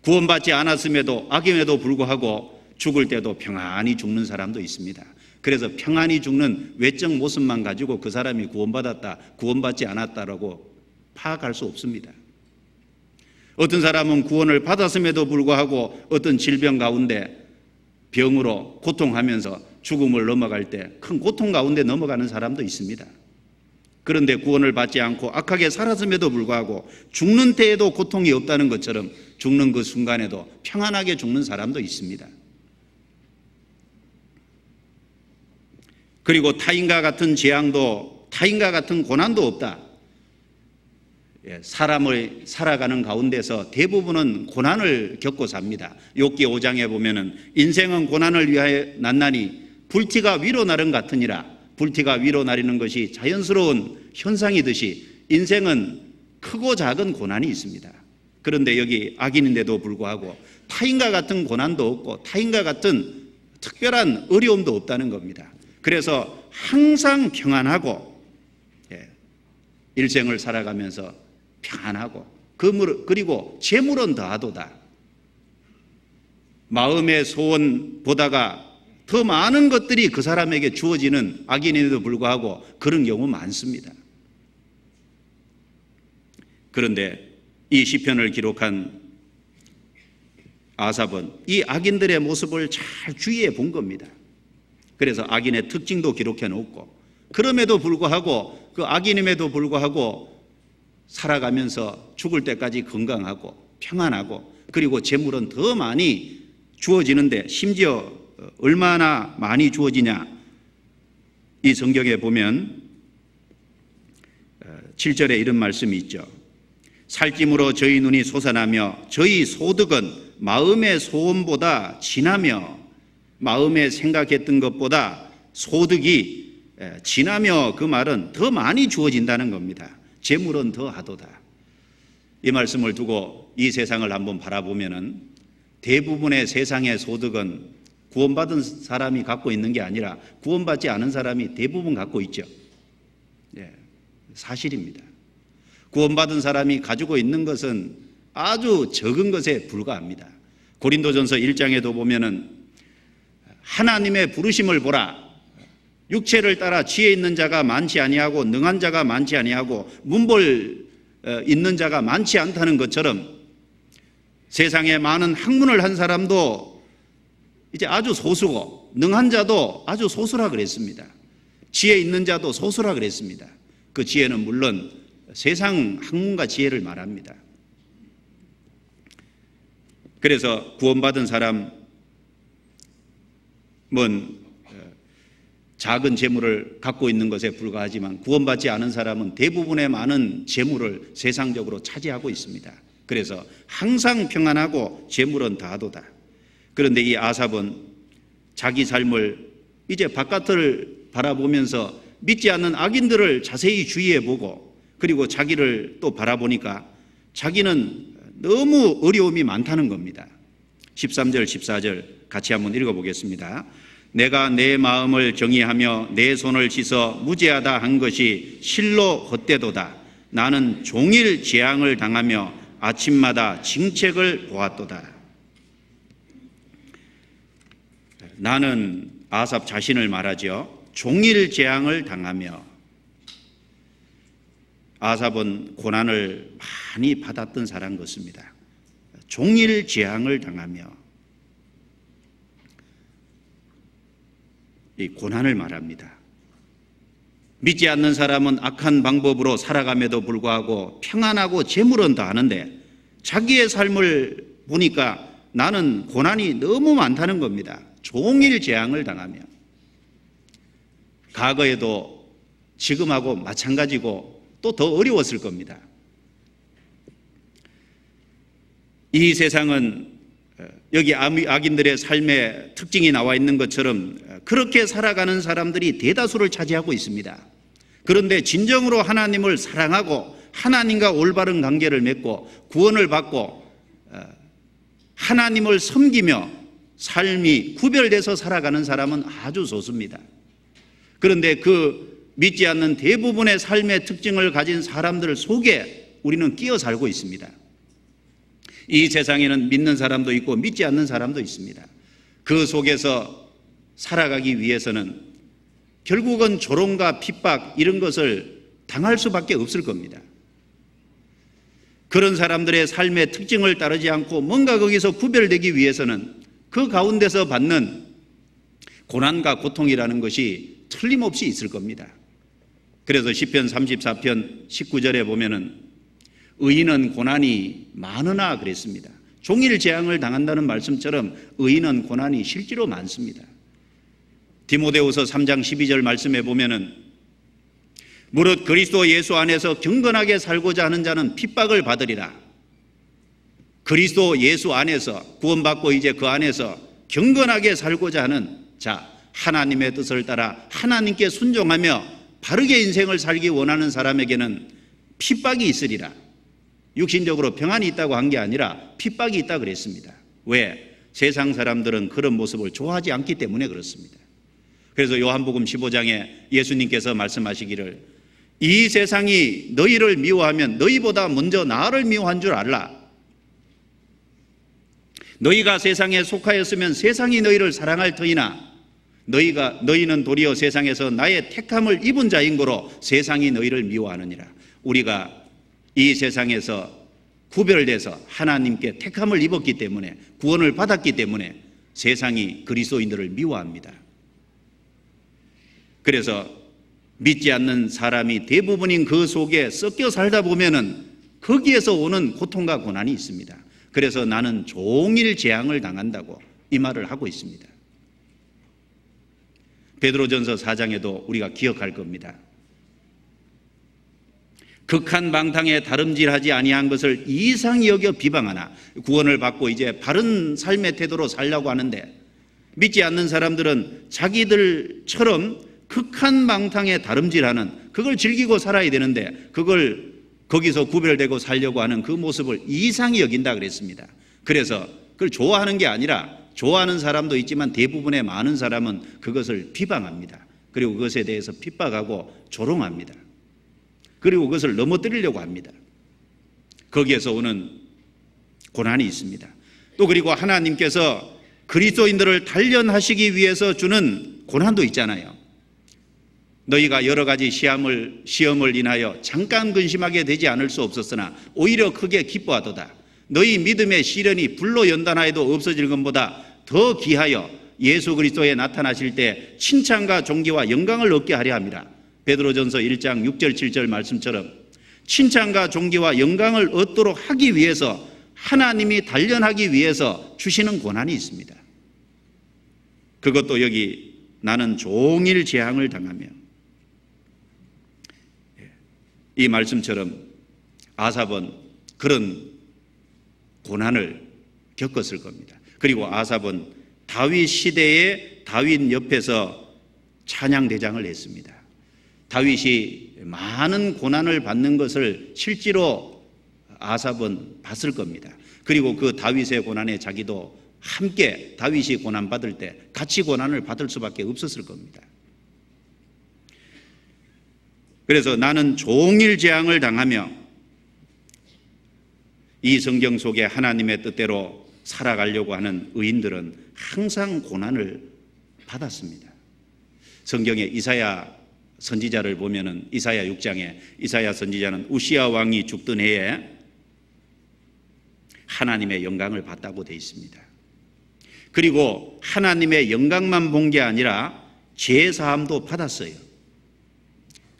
구원받지 않았음에도 악임에도 불구하고 죽을 때도 평안히 죽는 사람도 있습니다. 그래서 평안히 죽는 외적 모습만 가지고 그 사람이 구원받았다, 구원받지 않았다라고 파악할 수 없습니다. 어떤 사람은 구원을 받았음에도 불구하고 어떤 질병 가운데 병으로 고통하면서 죽음을 넘어갈 때 큰 고통 가운데 넘어가는 사람도 있습니다. 그런데 구원을 받지 않고 악하게 살았음에도 불구하고 죽는 때에도 고통이 없다는 것처럼 죽는 그 순간에도 평안하게 죽는 사람도 있습니다. 그리고 타인과 같은 재앙도, 타인과 같은 고난도 없다. 사람을 살아가는 가운데서 대부분은 고난을 겪고 삽니다. 욥기 5장에 보면은 인생은 고난을 위하여 났나니 불티가 위로 나름 같으니라. 불티가 위로 나리는 것이 자연스러운 현상이듯이 인생은 크고 작은 고난이 있습니다. 그런데 여기 악인인데도 불구하고 타인과 같은 고난도 없고 타인과 같은 특별한 어려움도 없다는 겁니다. 그래서 항상 평안하고 일생을 살아가면서 평안하고 그리고 재물은 더하도다. 마음의 소원보다가 더 많은 것들이 그 사람에게 주어지는 악인에도 불구하고 그런 경우 많습니다. 그런데 이 시편을 기록한 아삽은 이 악인들의 모습을 잘 주의해 본 겁니다. 그래서 악인의 특징도 기록해 놓고 그럼에도 불구하고 그 악인임에도 불구하고 살아가면서 죽을 때까지 건강하고 평안하고 그리고 재물은 더 많이 주어지는데 심지어 얼마나 많이 주어지냐. 이 성경에 보면 7절에 이런 말씀이 있죠. 살찜으로 저희 눈이 솟아나며 저희 소득은 마음의 소원보다 진하며 마음에 생각했던 것보다 소득이 진하며 그 말은 더 많이 주어진다는 겁니다. 재물은 더 하도다. 이 말씀을 두고 이 세상을 한번 바라보면은 대부분의 세상의 소득은 구원받은 사람이 갖고 있는 게 아니라 구원받지 않은 사람이 대부분 갖고 있죠. 사실입니다. 구원받은 사람이 가지고 있는 것은 아주 적은 것에 불과합니다. 고린도전서 1장에도 보면은 하나님의 부르심을 보라. 육체를 따라 지혜 있는 자가 많지 아니하고 능한 자가 많지 아니하고 문벌 있는 자가 많지 않다는 것처럼 세상에 많은 학문을 한 사람도 이제 아주 소수고 능한 자도 아주 소수라 그랬습니다. 지혜 있는 자도 소수라 그랬습니다. 그 지혜는 물론 세상 학문과 지혜를 말합니다. 그래서 구원받은 사람은 작은 재물을 갖고 있는 것에 불과하지만 구원받지 않은 사람은 대부분의 많은 재물을 세상적으로 차지하고 있습니다. 그래서 항상 평안하고 재물은 다하도다. 그런데 이 아삽은 자기 삶을 이제 바깥을 바라보면서 믿지 않는 악인들을 자세히 주의해보고 그리고 자기를 또 바라보니까 자기는 너무 어려움이 많다는 겁니다. 13절 14절 같이 한번 읽어보겠습니다. 내가 내 마음을 정의하며 내 손을 씻어 무죄하다 한 것이 실로 헛되도다. 나는 종일 재앙을 당하며 아침마다 징책을 보았도다. 나는 아삽 자신을 말하죠. 종일 재앙을 당하며. 아삽은 고난을 많이 받았던 사람 같습니다. 종일 재앙을 당하며 이 고난을 말합니다. 믿지 않는 사람은 악한 방법으로 살아감에도 불구하고 평안하고 재물은 다하는데 자기의 삶을 보니까 나는 고난이 너무 많다는 겁니다. 종일 재앙을 당하며. 과거에도 지금하고 마찬가지고 또 더 어려웠을 겁니다. 이 세상은 여기 악인들의 삶의 특징이 나와 있는 것처럼 그렇게 살아가는 사람들이 대다수를 차지하고 있습니다. 그런데 진정으로 하나님을 사랑하고 하나님과 올바른 관계를 맺고 구원을 받고 하나님을 섬기며 삶이 구별돼서 살아가는 사람은 아주 좋습니다. 그런데 그 믿지 않는 대부분의 삶의 특징을 가진 사람들 속에 우리는 끼어 살고 있습니다. 이 세상에는 믿는 사람도 있고 믿지 않는 사람도 있습니다. 그 속에서 살아가기 위해서는 결국은 조롱과 핍박 이런 것을 당할 수밖에 없을 겁니다. 그런 사람들의 삶의 특징을 따르지 않고 뭔가 거기서 구별되기 위해서는 그 가운데서 받는 고난과 고통이라는 것이 틀림없이 있을 겁니다. 그래서 시편 34편 19절에 보면은 의인은 고난이 많으나 그랬습니다. 종일 재앙을 당한다는 말씀처럼 의인은 고난이 실제로 많습니다. 디모데후서 3장 12절 말씀에 보면은 무릇 그리스도 예수 안에서 경건하게 살고자 하는 자는 핍박을 받으리라. 그리스도 예수 안에서 구원받고 이제 그 안에서 경건하게 살고자 하는 자, 하나님의 뜻을 따라 하나님께 순종하며 바르게 인생을 살기 원하는 사람에게는 핍박이 있으리라. 육신적으로 평안이 있다고 한 게 아니라 핍박이 있다 그랬습니다. 왜? 세상 사람들은 그런 모습을 좋아하지 않기 때문에 그렇습니다. 그래서 요한복음 15장에 예수님께서 말씀하시기를 이 세상이 너희를 미워하면 너희보다 먼저 나를 미워한 줄 알라. 너희가 세상에 속하였으면 세상이 너희를 사랑할 터이나 너희는 도리어 세상에서 나의 택함을 입은 자인 거로 세상이 너희를 미워하느니라. 우리가 이 세상에서 구별돼서 하나님께 택함을 입었기 때문에 구원을 받았기 때문에 세상이 그리스도인들을 미워합니다. 그래서 믿지 않는 사람이 대부분인 그 속에 섞여 살다 보면은 거기에서 오는 고통과 고난이 있습니다. 그래서 나는 종일 재앙을 당한다고 이 말을 하고 있습니다. 베드로전서 4장에도 우리가 기억할 겁니다. 극한 방탕에 다름질하지 아니한 것을 이상히 여겨 비방하나 구원을 받고 이제 바른 삶의 태도로 살려고 하는데 믿지 않는 사람들은 자기들처럼 극한 방탕에 다름질하는 그걸 즐기고 살아야 되는데 그걸 거기서 구별되고 살려고 하는 그 모습을 이상히 여긴다 그랬습니다. 그래서 그걸 좋아하는 게 아니라 좋아하는 사람도 있지만 대부분의 많은 사람은 그것을 비방합니다. 그리고 그것에 대해서 핍박하고 조롱합니다. 그리고 그것을 넘어뜨리려고 합니다. 거기에서 오는 고난이 있습니다. 또 그리고 하나님께서 그리스도인들을 단련하시기 위해서 주는 고난도 있잖아요. 너희가 여러 가지 시험을 인하여 잠깐 근심하게 되지 않을 수 없었으나 오히려 크게 기뻐하도다. 너희 믿음의 시련이 불로 연단하여도 없어질 것보다 더 귀하여 예수 그리스도에 나타나실 때 칭찬과 존귀와 영광을 얻게 하려 함이라. 베드로전서 1장 6절 7절 말씀처럼 칭찬과 존귀와 영광을 얻도록 하기 위해서 하나님이 단련하기 위해서 주시는 고난이 있습니다. 그것도 여기 나는 종일 재앙을 당하며 이 말씀처럼 아삽은 그런 고난을 겪었을 겁니다. 그리고 아삽은 다윗 시대에 다윗 옆에서 찬양대장을 했습니다. 다윗이 많은 고난을 받는 것을 실제로 아삽은 봤을 겁니다. 그리고 그 다윗의 고난에 자기도 함께 다윗이 고난받을 때 같이 고난을 받을 수밖에 없었을 겁니다. 그래서 나는 종일 재앙을 당하며 이 성경 속에 하나님의 뜻대로 살아가려고 하는 의인들은 항상 고난을 받았습니다. 성경에 이사야 선지자를 보면은 이사야 6장에 이사야 선지자는 우시야 왕이 죽던 해에 하나님의 영광을 봤다고 되어 있습니다. 그리고 하나님의 영광만 본 게 아니라 죄 사함도 받았어요.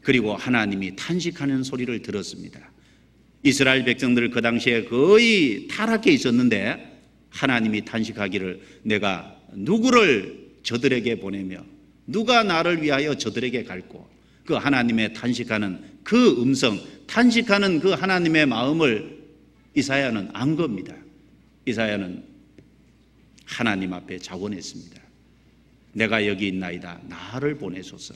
그리고 하나님이 탄식하는 소리를 들었습니다. 이스라엘 백성들 그 당시에 거의 타락해 있었는데 하나님이 탄식하기를 내가 누구를 저들에게 보내며 누가 나를 위하여 저들에게 갈고 그 하나님의 탄식하는 그 음성, 탄식하는 그 하나님의 마음을 이사야는 안 겁니다. 이사야는 하나님 앞에 자원했습니다. 내가 여기 있나이다. 나를 보내소서.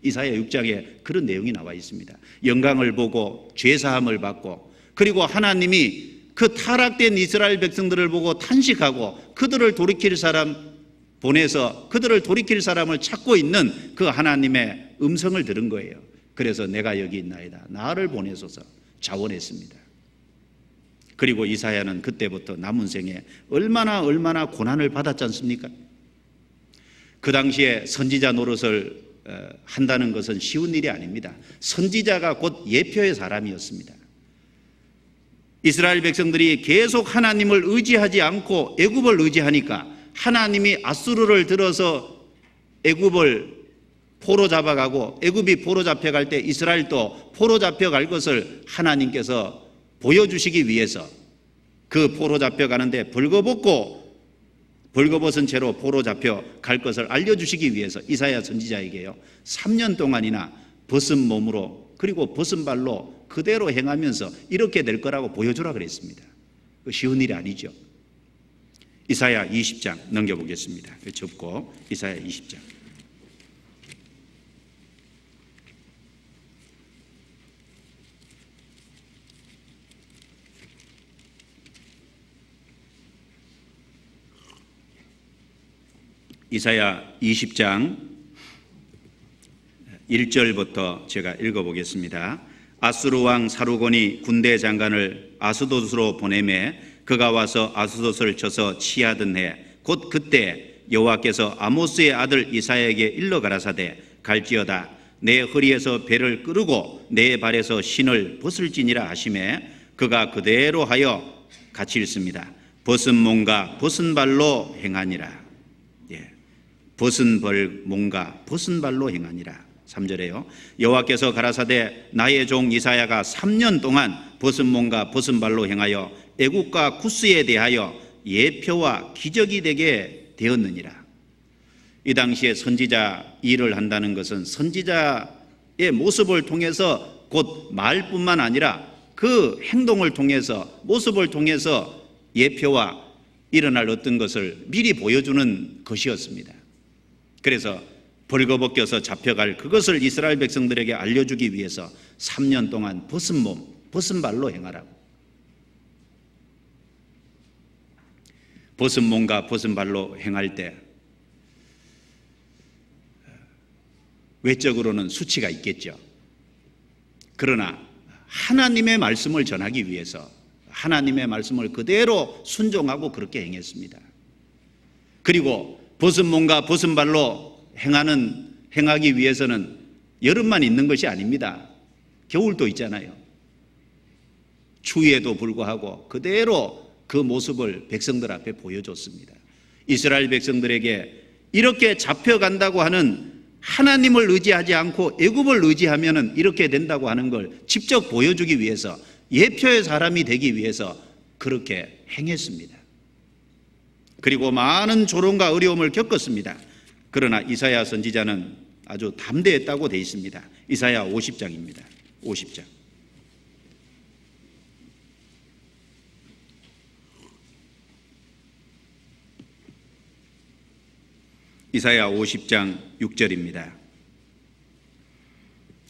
이사야 6장에 그런 내용이 나와 있습니다. 영광을 보고 죄사함을 받고 그리고 하나님이 그 타락된 이스라엘 백성들을 보고 탄식하고 그들을 돌이킬 사람 보내서 그들을 돌이킬 사람을 찾고 있는 그 하나님의 음성을 들은 거예요. 그래서 내가 여기 있나이다, 나를 보내소서 자원했습니다. 그리고 이사야는 그때부터 남은 생에 얼마나 고난을 받았지 않습니까? 그 당시에 선지자 노릇을 한다는 것은 쉬운 일이 아닙니다. 선지자가 곧 예표의 사람이었습니다. 이스라엘 백성들이 계속 하나님을 의지하지 않고 애굽을 의지하니까 하나님이 아수르를 들어서 애굽을 포로 잡아가고 애굽이 포로 잡혀갈 때 이스라엘도 포로 잡혀갈 것을 하나님께서 보여주시기 위해서 그 포로 잡혀가는데 벌거벗은 채로 포로 잡혀갈 것을 알려주시기 위해서 이사야 선지자에게요 3년 동안이나 벗은 몸으로 그리고 벗은 발로 그대로 행하면서 이렇게 될 거라고 보여주라 그랬습니다. 쉬운 일이 아니죠. 이사야 20장 넘겨보겠습니다. 접고 이사야 20장. 이사야 20장 1절부터 제가 읽어보겠습니다. 아수르 왕 사루곤이 군대 장관을 아스돗으로 보내매 그가 와서 아스돗을 쳐서 치하던 해 곧 그때 여호와께서 아모스의 아들 이사야에게 일러 가라사대 갈지어다 내 허리에서 배를 끄르고 내 발에서 신을 벗을지니라 하시매 그가 그대로 하여 같이 읽습니다. 벗은 몸과 벗은 발로 행하니라. 벗은 몸과 벗은 발로 행하니라. 3절에요. 여호와께서 가라사대 나의 종 이사야가 3년 동안 벗은 몸과 벗은 발로 행하여 애굽과 쿠스에 대하여 예표와 기적이 되게 되었느니라. 이 당시에 선지자 일을 한다는 것은 선지자의 모습을 통해서 곧 말뿐만 아니라 그 행동을 통해서 모습을 통해서 예표와 일어날 어떤 것을 미리 보여주는 것이었습니다. 그래서 벌거벗겨서 잡혀갈 그것을 이스라엘 백성들에게 알려주기 위해서 3년 동안 벗은 몸, 벗은 발로 행하라고. 벗은 몸과 벗은 발로 행할 때 외적으로는 수치가 있겠죠. 그러나 하나님의 말씀을 전하기 위해서 하나님의 말씀을 그대로 순종하고 그렇게 행했습니다. 그리고 벗은 몸과 벗은 발로 행하기 위해서는 여름만 있는 것이 아닙니다. 겨울도 있잖아요. 추위에도 불구하고 그대로 그 모습을 백성들 앞에 보여줬습니다. 이스라엘 백성들에게 이렇게 잡혀간다고 하는 하나님을 의지하지 않고 애굽을 의지하면 이렇게 된다고 하는 걸 직접 보여주기 위해서 예표의 사람이 되기 위해서 그렇게 행했습니다. 그리고 많은 조롱과 어려움을 겪었습니다. 그러나 이사야 선지자는 아주 담대했다고 되어 있습니다. 이사야 50장입니다. 50장. 이사야 50장 6절입니다.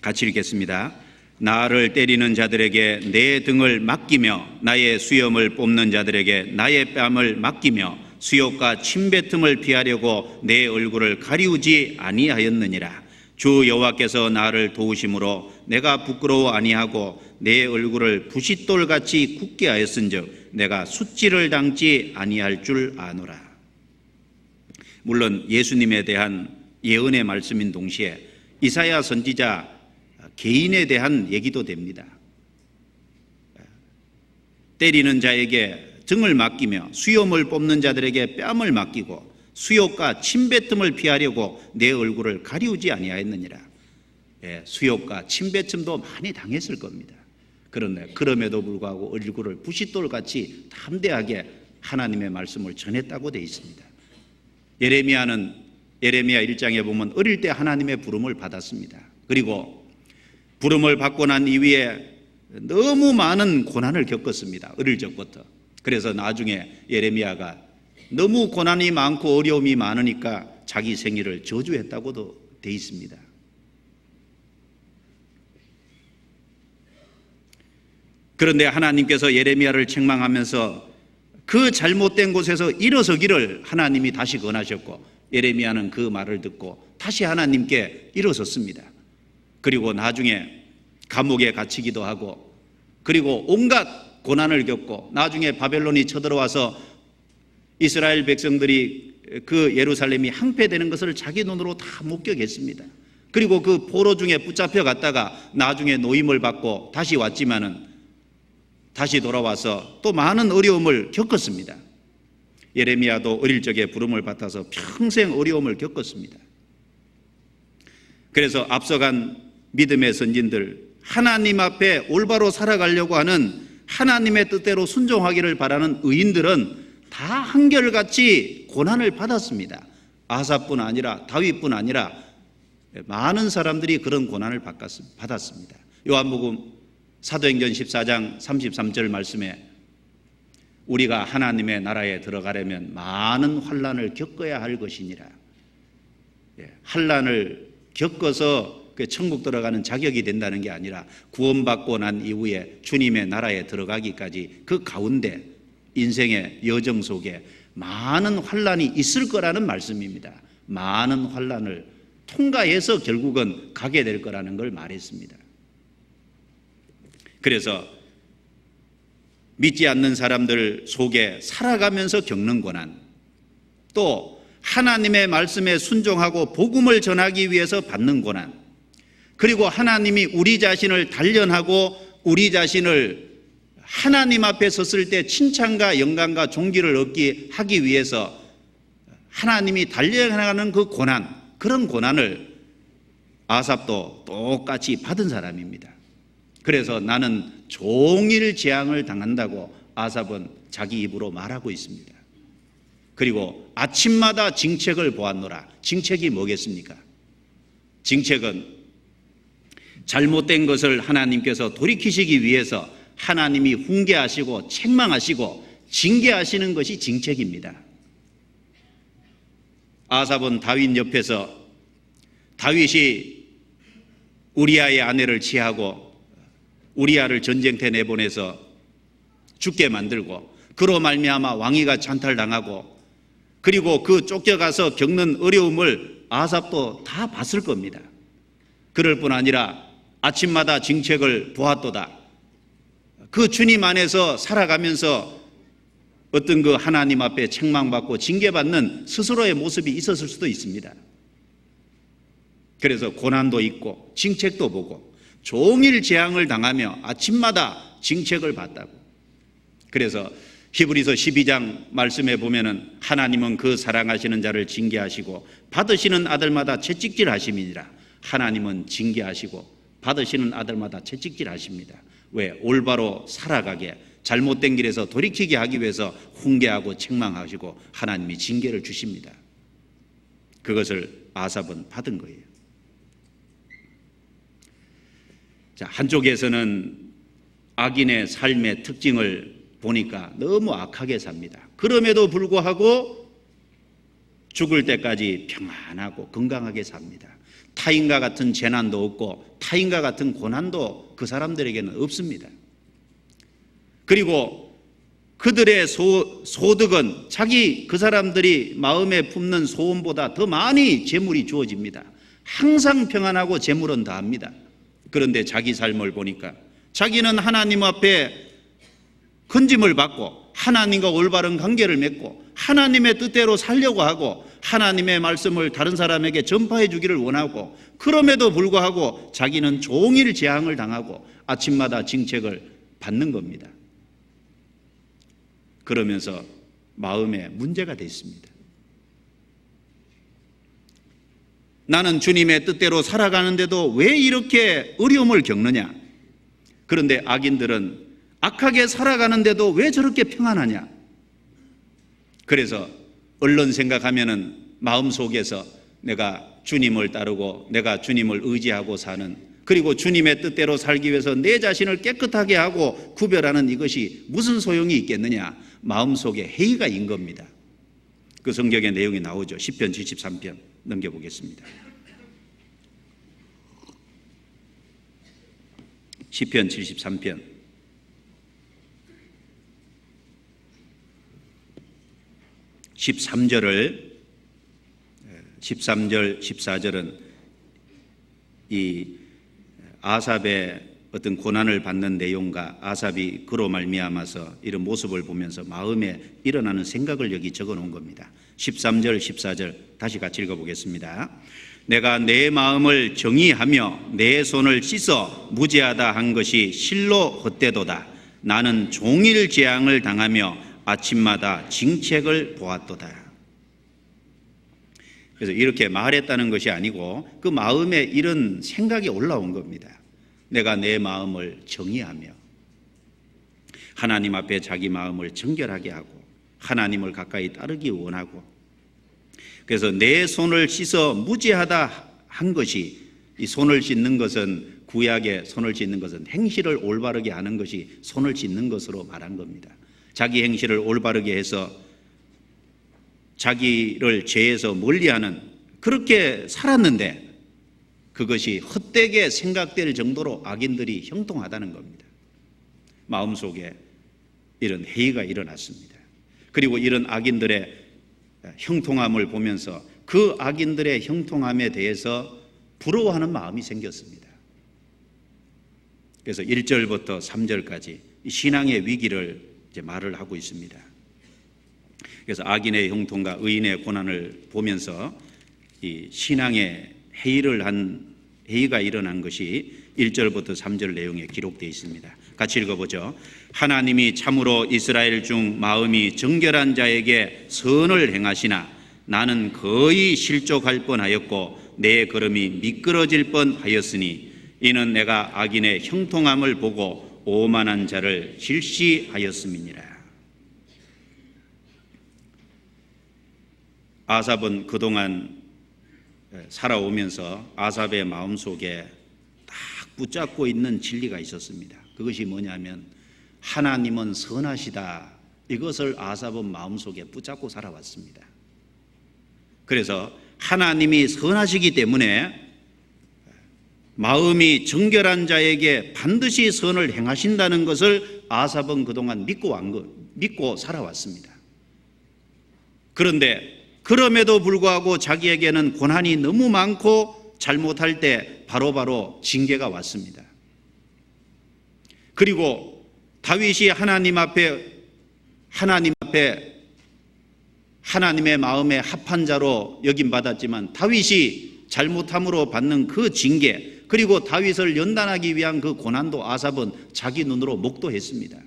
같이 읽겠습니다. 나를 때리는 자들에게 내 등을 맡기며 나의 수염을 뽑는 자들에게 나의 뺨을 맡기며 수욕과 침뱉음을 피하려고 내 얼굴을 가리우지 아니하였느니라. 주 여호와께서 나를 도우심으로 내가 부끄러워 아니하고 내 얼굴을 부싯돌같이 굳게 하였은즉 내가 숫지를 당지 아니할 줄 아노라. 물론 예수님에 대한 예언의 말씀인 동시에 이사야 선지자 개인에 대한 얘기도 됩니다. 때리는 자에게 등을 맡기며 수염을 뽑는 자들에게 뺨을 맡기고 수욕과 침뱉음을 피하려고 내 얼굴을 가리우지 아니하였느니라. 수욕과 침뱉음도 많이 당했을 겁니다. 그런데 그럼에도 불구하고 얼굴을 부싯돌같이 담대하게 하나님의 말씀을 전했다고 되어 있습니다. 예레미야 1장에 보면 어릴 때 하나님의 부름을 받았습니다. 그리고 부름을 받고 난 이후에 너무 많은 고난을 겪었습니다. 어릴 적부터. 그래서 나중에 예레미야가 너무 고난이 많고 어려움이 많으니까 자기 생일을 저주했다고도 되어 있습니다. 그런데 하나님께서 예레미야를 책망하면서 그 잘못된 곳에서 일어서기를 하나님이 다시 권하셨고 예레미야는 그 말을 듣고 다시 하나님께 일어섰습니다. 그리고 나중에 감옥에 갇히기도 하고, 그리고 온갖 고난을 겪고, 나중에 바벨론이 쳐들어와서 이스라엘 백성들이 그 예루살렘이 항폐되는 것을 자기 눈으로 다 목격했습니다. 그리고 그 포로 중에 붙잡혀 갔다가 나중에 노임을 받고 다시 왔지만은 다시 돌아와서 또 많은 어려움을 겪었습니다. 예레미야도 어릴 적에 부름을 받아서 평생 어려움을 겪었습니다. 그래서 앞서간 믿음의 선진들, 하나님 앞에 올바로 살아가려고 하는, 하나님의 뜻대로 순종하기를 바라는 의인들은 다 한결같이 고난을 받았습니다. 아사뿐 아니라, 다윗뿐 아니라 많은 사람들이 그런 고난을 받았습니다. 요한복음 사도행전 14장 33절 말씀에 우리가 하나님의 나라에 들어가려면 많은 환난을 겪어야 할 것이니라. 환난을 겪어서 천국 들어가는 자격이 된다는 게 아니라 구원받고 난 이후에 주님의 나라에 들어가기까지 그 가운데 인생의 여정 속에 많은 환난이 있을 거라는 말씀입니다. 많은 환난을 통과해서 결국은 가게 될 거라는 걸 말했습니다. 그래서 믿지 않는 사람들 속에 살아가면서 겪는 고난, 또 하나님의 말씀에 순종하고 복음을 전하기 위해서 받는 고난, 그리고 하나님이 우리 자신을 단련하고 우리 자신을 하나님 앞에 섰을 때 칭찬과 영광과 존귀를 얻게 하기 위해서 하나님이 단련하는 그 고난, 그런 고난을 아삽도 똑같이 받은 사람입니다. 그래서 나는 종일 재앙을 당한다고 아삽은 자기 입으로 말하고 있습니다. 그리고 아침마다 징책을 보았노라. 징책이 뭐겠습니까? 징책은 잘못된 것을 하나님께서 돌이키시기 위해서 하나님이 훈계하시고 책망하시고 징계하시는 것이 징책입니다. 아삽은 다윗 옆에서 다윗이 우리아의 아내를 취하고 우리아를 전쟁터에 내보내서 죽게 만들고, 그로 말미암아 왕위가 찬탈당하고, 그리고 그 쫓겨가서 겪는 어려움을 아삽도 다 봤을 겁니다. 그럴 뿐 아니라 아침마다 징책을 보았도다. 그 주님 안에서 살아가면서 어떤 그 하나님 앞에 책망받고 징계받는 스스로의 모습이 있었을 수도 있습니다. 그래서 고난도 있고 징책도 보고 종일 재앙을 당하며 아침마다 징책을 받다고. 그래서 히브리서 12장 말씀에 보면은 하나님은 그 사랑하시는 자를 징계하시고 받으시는 아들마다 채찍질 하심이니라. 하나님은 징계하시고 받으시는 아들마다 채찍질 하십니다. 왜? 올바로 살아가게, 잘못된 길에서 돌이키게 하기 위해서 훈계하고 책망하시고 하나님이 징계를 주십니다. 그것을 아삽은 받은 거예요. 자, 한쪽에서는 악인의 삶의 특징을 보니까 너무 악하게 삽니다. 그럼에도 불구하고 죽을 때까지 평안하고 건강하게 삽니다. 타인과 같은 재난도 없고 타인과 같은 고난도 그 사람들에게는 없습니다. 그리고 그들의 소득은 자기 그 사람들이 마음에 품는 소원보다 더 많이 재물이 주어집니다. 항상 평안하고 재물은 다합니다. 그런데 자기 삶을 보니까 자기는 하나님 앞에 건짐을 받고 하나님과 올바른 관계를 맺고 하나님의 뜻대로 살려고 하고 하나님의 말씀을 다른 사람에게 전파해 주기를 원하고, 그럼에도 불구하고 자기는 종일 재앙을 당하고 아침마다 징책을 받는 겁니다. 그러면서 마음에 문제가 됐습니다. 나는 주님의 뜻대로 살아가는데도 왜 이렇게 어려움을 겪느냐? 그런데 악인들은 악하게 살아가는데도 왜 저렇게 평안하냐? 그래서 얼른 생각하면은 마음속에서 내가 주님을 따르고 내가 주님을 의지하고 사는, 그리고 주님의 뜻대로 살기 위해서 내 자신을 깨끗하게 하고 구별하는 이것이 무슨 소용이 있겠느냐? 마음속에 회의가 인 겁니다. 그 성경의 내용이 나오죠. 시편 73편 넘겨보겠습니다. 시편 73편 13절을 13절, 14절은 이 아삽의 어떤 고난을 받는 내용과 아삽이 그로 말미암아서 이런 모습을 보면서 마음에 일어나는 생각을 여기 적어 놓은 겁니다. 13절, 14절 다시 같이 읽어보겠습니다. 내가 내 마음을 정의하며 내 손을 씻어 무죄하다 한 것이 실로 헛되도다. 나는 종일 재앙을 당하며 아침마다 징책을 보았도다. 그래서 이렇게 말했다는 것이 아니고 그 마음에 이런 생각이 올라온 겁니다. 내가 내 마음을 정의하며 하나님 앞에 자기 마음을 정결하게 하고 하나님을 가까이 따르기 원하고, 그래서 내 손을 씻어 무죄하다 한 것이, 이 손을 씻는 것은 구약의 손을 씻는 것은 행실을 올바르게 하는 것이 손을 씻는 것으로 말한 겁니다. 자기 행실을 올바르게 해서 자기를 죄에서 멀리하는, 그렇게 살았는데 그것이 헛되게 생각될 정도로 악인들이 형통하다는 겁니다. 마음속에 이런 회의가 일어났습니다. 그리고 이런 악인들의 형통함을 보면서 그 악인들의 형통함에 대해서 부러워하는 마음이 생겼습니다. 그래서 1절부터 3절까지 신앙의 위기를 이제 말을 하고 있습니다. 그래서 악인의 형통과 의인의 고난을 보면서 이 신앙의 회의가 일어난 것이 1절부터 3절 내용에 기록되어 있습니다. 같이 읽어보죠. 하나님이 참으로 이스라엘 중 마음이 정결한 자에게 선을 행하시나 나는 거의 실족할 뻔하였고 내 걸음이 미끄러질 뻔하였으니 이는 내가 악인의 형통함을 보고 오만한 자를 질시하였음이니라. 아삽은 그동안 살아오면서 아삽의 마음속에 딱 붙잡고 있는 진리가 있었습니다. 그것이 뭐냐면 하나님은 선하시다. 이것을 아삽은 마음속에 붙잡고 살아왔습니다. 그래서 하나님이 선하시기 때문에 마음이 정결한 자에게 반드시 선을 행하신다는 것을 아삽은 그동안 믿고 살아왔습니다. 그런데 그럼에도 불구하고 자기에게는 고난이 너무 많고 잘못할 때 바로바로 징계가 왔습니다. 그리고 다윗이 하나님 앞에 하나님의 마음에 합한 자로 여김받았지만 다윗이 잘못함으로 받는 그 징계, 그리고 다윗을 연단하기 위한 그 고난도 아삽은 자기 눈으로 목도했습니다.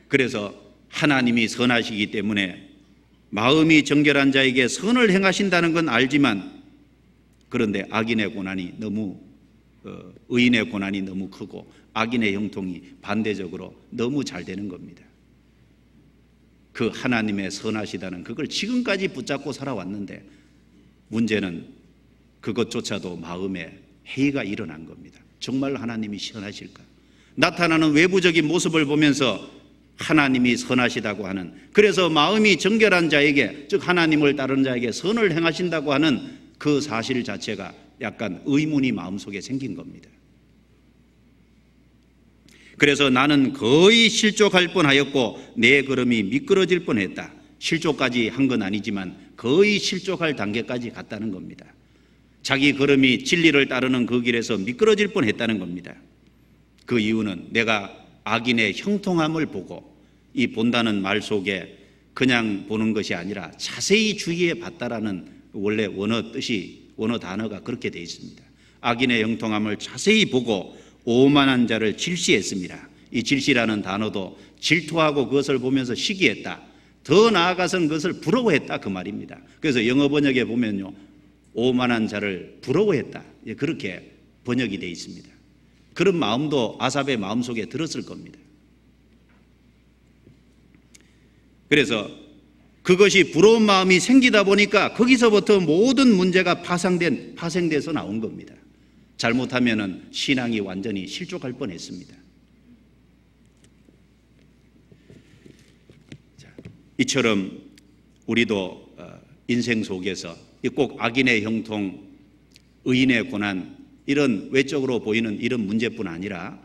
그래서 하나님이 선하시기 때문에 마음이 정결한 자에게 선을 행하신다는 건 알지만, 그런데 악인의 고난이 의인의 고난이 너무 크고 악인의 형통이 반대적으로 너무 잘 되는 겁니다. 그 하나님의 선하시다는 그걸 지금까지 붙잡고 살아왔는데 문제는 그것조차도 마음에 회의가 일어난 겁니다. 정말 하나님이 선하실까? 나타나는 외부적인 모습을 보면서 하나님이 선하시다고 하는, 그래서 마음이 정결한 자에게, 즉 하나님을 따르는 자에게 선을 행하신다고 하는 그 사실 자체가 약간 의문이 마음속에 생긴 겁니다. 그래서 나는 거의 실족할 뻔하였고 내 걸음이 미끄러질 뻔했다. 실족까지 한 건 아니지만 거의 실족할 단계까지 갔다는 겁니다. 자기 걸음이 진리를 따르는 그 길에서 미끄러질 뻔했다는 겁니다. 그 이유는 내가 악인의 형통함을 보고, 이 본다는 말 속에 그냥 보는 것이 아니라 자세히 주의해 봤다라는 원래 원어 단어가 그렇게 되어 있습니다. 악인의 형통함을 자세히 보고 오만한 자를 질시했습니다. 이 질시라는 단어도 질투하고 그것을 보면서 시기했다, 더 나아가서는 그것을 부러워했다, 그 말입니다. 그래서 영어 번역에 보면요, 오만한 자를 부러워했다, 그렇게 번역이 되어 있습니다. 그런 마음도 아삽의 마음속에 들었을 겁니다. 그래서 그것이 부러운 마음이 생기다 보니까 거기서부터 모든 문제가 파생돼서 나온 겁니다. 잘못하면은 신앙이 완전히 실족할 뻔했습니다. 이처럼 우리도 인생 속에서 꼭 악인의 형통, 의인의 고난, 이런 외적으로 보이는 이런 문제뿐 아니라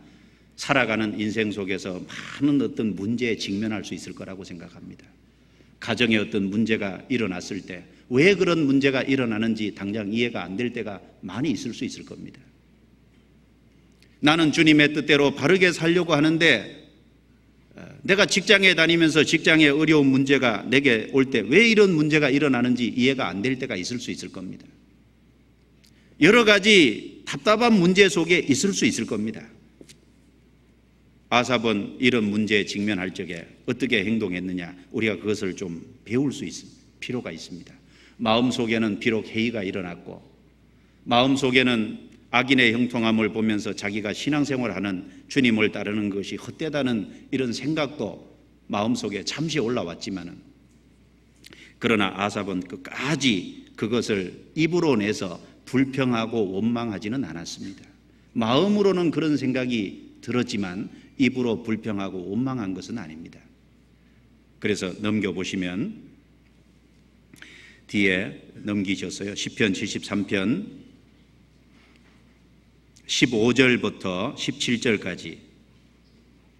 살아가는 인생 속에서 많은 어떤 문제에 직면할 수 있을 거라고 생각합니다. 가정에 어떤 문제가 일어났을 때 왜 그런 문제가 일어나는지 당장 이해가 안 될 때가 많이 있을 수 있을 겁니다. 나는 주님의 뜻대로 바르게 살려고 하는데 내가 직장에 다니면서 직장에 어려운 문제가 내게 올 때 왜 이런 문제가 일어나는지 이해가 안 될 때가 있을 수 있을 겁니다. 여러 가지 답답한 문제 속에 있을 수 있을 겁니다. 아삽은 이런 문제에 직면할 적에 어떻게 행동했느냐, 우리가 그것을 좀 배울 수 있을 필요가 있습니다. 마음속에는 비록 회의가 일어났고 마음속에는 악인의 형통함을 보면서 자기가 신앙생활하는 주님을 따르는 것이 헛되다는 이런 생각도 마음속에 잠시 올라왔지만은, 그러나 아삽은 끝까지 그것을 입으로 내서 불평하고 원망하지는 않았습니다. 마음으로는 그런 생각이 들었지만 입으로 불평하고 원망한 것은 아닙니다. 그래서 넘겨보시면 뒤에 넘기셨어요. 시편 73편 15절부터 17절까지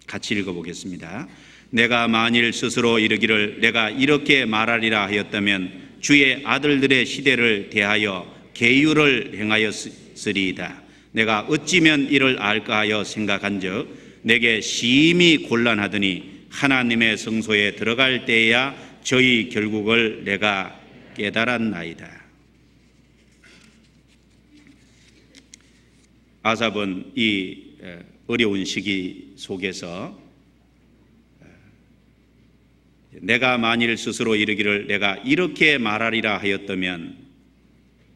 같이 읽어보겠습니다. 내가 만일 스스로 이르기를 내가 이렇게 말하리라 하였다면 주의 아들들의 시대를 대하여 계율을 행하였으리이다. 내가 어찌면 이를 알까 하여 생각한즉 내게 심히 곤란하더니 하나님의 성소에 들어갈 때에야 저희 결국을 내가 깨달았나이다. 아삽은 이 어려운 시기 속에서 내가 만일 스스로 이르기를 내가 이렇게 말하리라 하였다면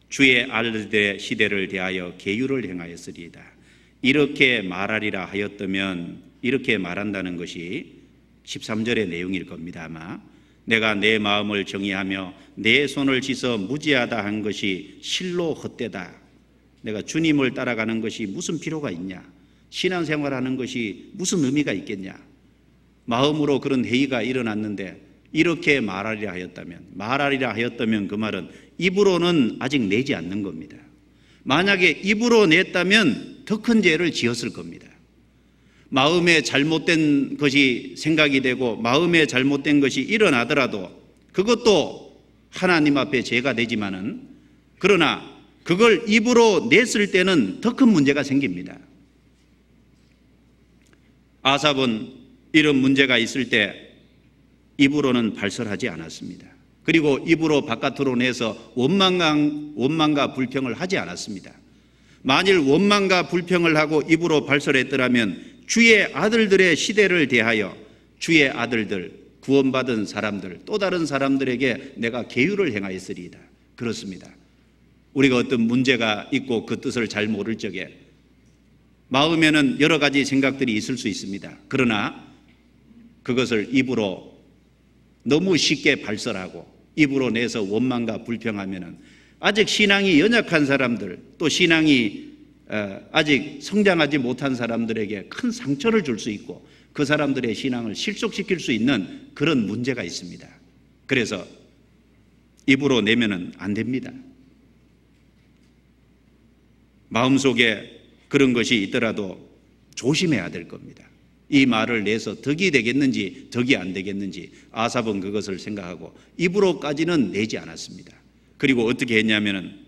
주의 아들들의 시대를 대하여 계율을 행하였으리이다. 이렇게 말하리라 하였다면, 이렇게 말한다는 것이 13절의 내용일 겁니다. 아마 내가 내 마음을 정의하며 내 손을 씻어 무지하다 한 것이 실로 헛되다. 내가 주님을 따라가는 것이 무슨 필요가 있냐, 신앙생활하는 것이 무슨 의미가 있겠냐, 마음으로 그런 회의가 일어났는데 이렇게 말하리라 하였다면 그 말은 입으로는 아직 내지 않는 겁니다. 만약에 입으로 냈다면 더 큰 죄를 지었을 겁니다. 마음에 잘못된 것이 생각이 되고 마음에 잘못된 것이 일어나더라도 그것도 하나님 앞에 죄가 되지만은, 그러나 그걸 입으로 냈을 때는 더 큰 문제가 생깁니다. 아삽은 이런 문제가 있을 때 입으로는 발설하지 않았습니다. 그리고 입으로 바깥으로 내서 원망과 불평을 하지 않았습니다. 만일 원망과 불평을 하고 입으로 발설했더라면 주의 아들들의 시대를 대하여 주의 아들들, 구원받은 사람들, 또 다른 사람들에게 내가 계율을 행하였으리이다. 그렇습니다. 우리가 어떤 문제가 있고 그 뜻을 잘 모를 적에 마음에는 여러 가지 생각들이 있을 수 있습니다. 그러나 그것을 입으로 너무 쉽게 발설하고 입으로 내서 원망과 불평하면은 아직 신앙이 연약한 사람들, 또 신앙이 아직 성장하지 못한 사람들에게 큰 상처를 줄 수 있고 그 사람들의 신앙을 실속시킬 수 있는 그런 문제가 있습니다. 그래서 입으로 내면은 안 됩니다. 마음속에 그런 것이 있더라도 조심해야 될 겁니다. 이 말을 내서 덕이 되겠는지 덕이 안 되겠는지 아삽은 그것을 생각하고 입으로까지는 내지 않았습니다. 그리고 어떻게 했냐면은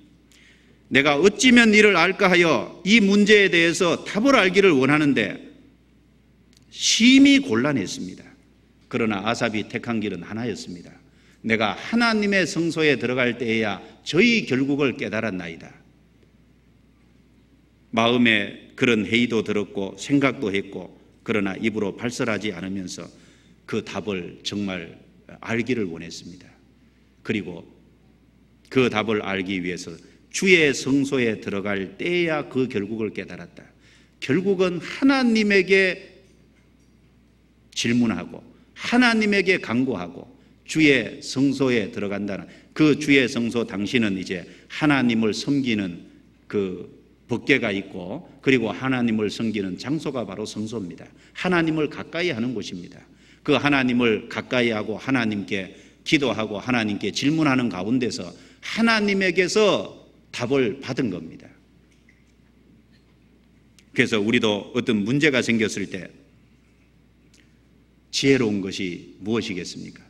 내가 어찌면 이를 알까 하여 이 문제에 대해서 답을 알기를 원하는데 심히 곤란했습니다. 그러나 아삽이 택한 길은 하나였습니다. 내가 하나님의 성소에 들어갈 때에야 저희 결국을 깨달았나이다. 마음에 그런 회의도 들었고 생각도 했고, 그러나 입으로 발설하지 않으면서 그 답을 정말 알기를 원했습니다. 그리고 그 답을 알기 위해서 주의 성소에 들어갈 때야 그 결국을 깨달았다. 결국은 하나님에게 질문하고 하나님에게 간구하고 주의 성소에 들어간다는, 그 주의 성소 당시는 이제 하나님을 섬기는 그 법궤가 있고, 그리고 하나님을 섬기는 장소가 바로 성소입니다. 하나님을 가까이 하는 곳입니다. 그 하나님을 가까이 하고 하나님께 기도하고 하나님께 질문하는 가운데서 하나님에게서 답을 받은 겁니다. 그래서 우리도 어떤 문제가 생겼을 때 지혜로운 것이 무엇이겠습니까?